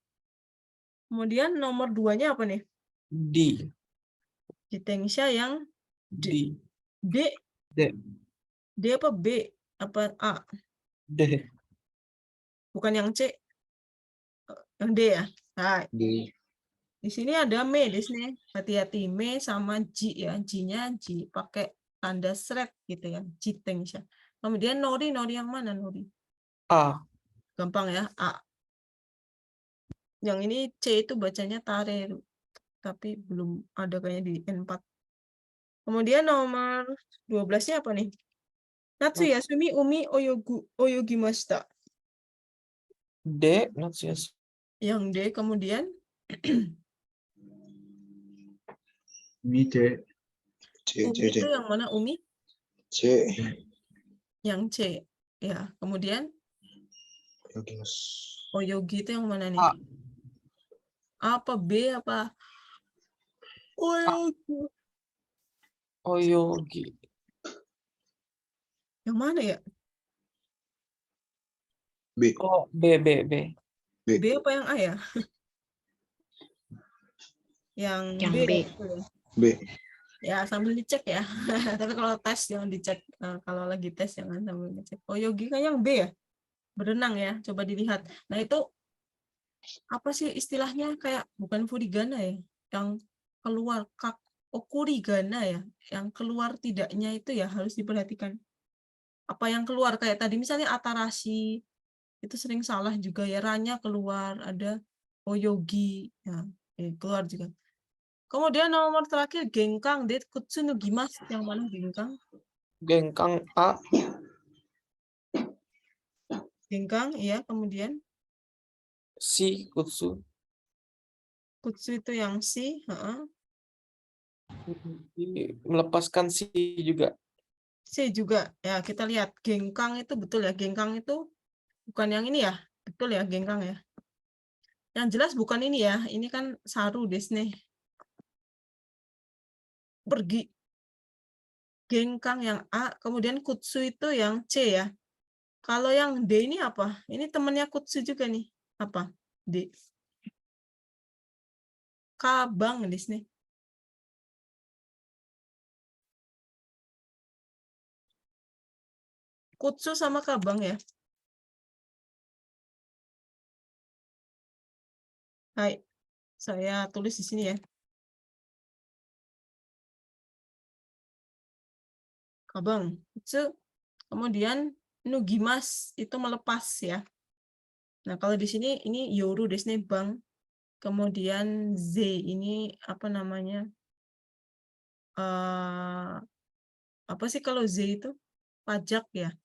Kemudian nomor 2-nya apa nih? D. Jitensha yang D. D. D. D apa B? Apa A? D. Bukan yang C. Yang D ya. Nah, D. di sini ada me di sini. Hati-hati me sama J ya. J-nya J pakai tanda seret gitu ya. Jitensha. Kemudian nori yang mana nori? A. Gampang ya, A. Yang ini C itu bacanya tareru. Tapi belum ada kayaknya di N4. Kemudian nomor 12-nya apa nih? Natsu yasumi umi oyogimashita. D. Natsu. Yang D kemudian Mi C. C, Umi C, itu C. yang mana Umi? C. Yang C. Ya, kemudian Yogimas. Oyogi itu yang mana nih? A. Apa B apa? Oyogi. Oyogi. Yang mana ya? B. Oh, B. B apa yang A ya? Yang Yang B. B. B. Ya, sambil dicek ya. Tapi kalau tes jangan dicek. Kalau lagi tes jangan sambil dicek. Oyogi kan yang B ya? Berenang ya. Coba dilihat. Nah, itu apa sih istilahnya, kayak bukan furigana ya? Yang keluar okurigana ya. Yang keluar tidaknya itu ya harus diperhatikan. Apa yang keluar kayak tadi misalnya atarashi itu sering salah juga ya, ranya keluar, ada oyogi ya, keluar juga. Kemudian nomor terakhir gengkang det kutsuno gimas, yang mana gengkang? Gengkang A. Gengkang iya, kemudian Si kutsu. kutsu itu yang si, Melepaskan si juga. si juga ya. Kita lihat gengkang itu betul ya, gengkang itu bukan yang ini ya, betul ya gengkang ya. Yang jelas bukan ini ya, ini kan saru desu. Pergi. Gengkang yang A, kemudian kutsu itu yang C ya. Kalau yang D ini apa? Ini temannya kutsu juga nih. Apa? D. Kabang di sini. Kutsu sama kabang ya. Hai, saya tulis di sini ya. Kabang, kutsu. Kemudian nugimas itu melepas ya. Nah, kalau di sini ini yoru di sini bang. Kemudian Z ini apa namanya? Apa sih kalau Z itu? Pajak ya.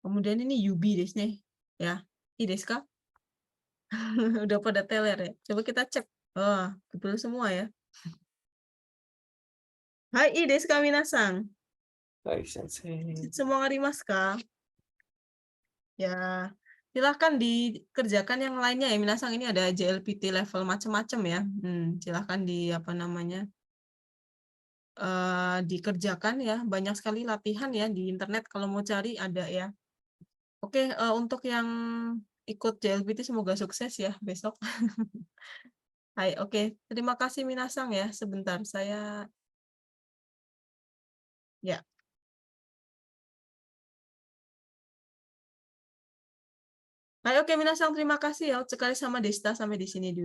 Kemudian ini yubi di sini ya. Ini desu ka? Udah pada teler ya. Coba kita cek. Oh, betul semua ya. Hai, desu ka minasan. Baik, sensei. Semua ngarimasu ka? Ya, silahkan dikerjakan yang lainnya ya. Minasan ini ada JLPT level macam-macam ya. Silahkan di apa namanya? Dikerjakan ya. Banyak sekali latihan ya di internet, kalau mau cari ada ya. Oke, untuk yang ikut JLPT semoga sukses ya besok. Hai, oke. Terima kasih Minasang ya. Sebentar, saya ya. Hai, oke Minasang, terima kasih ya sekali sama Desta, sampai di sini dulu.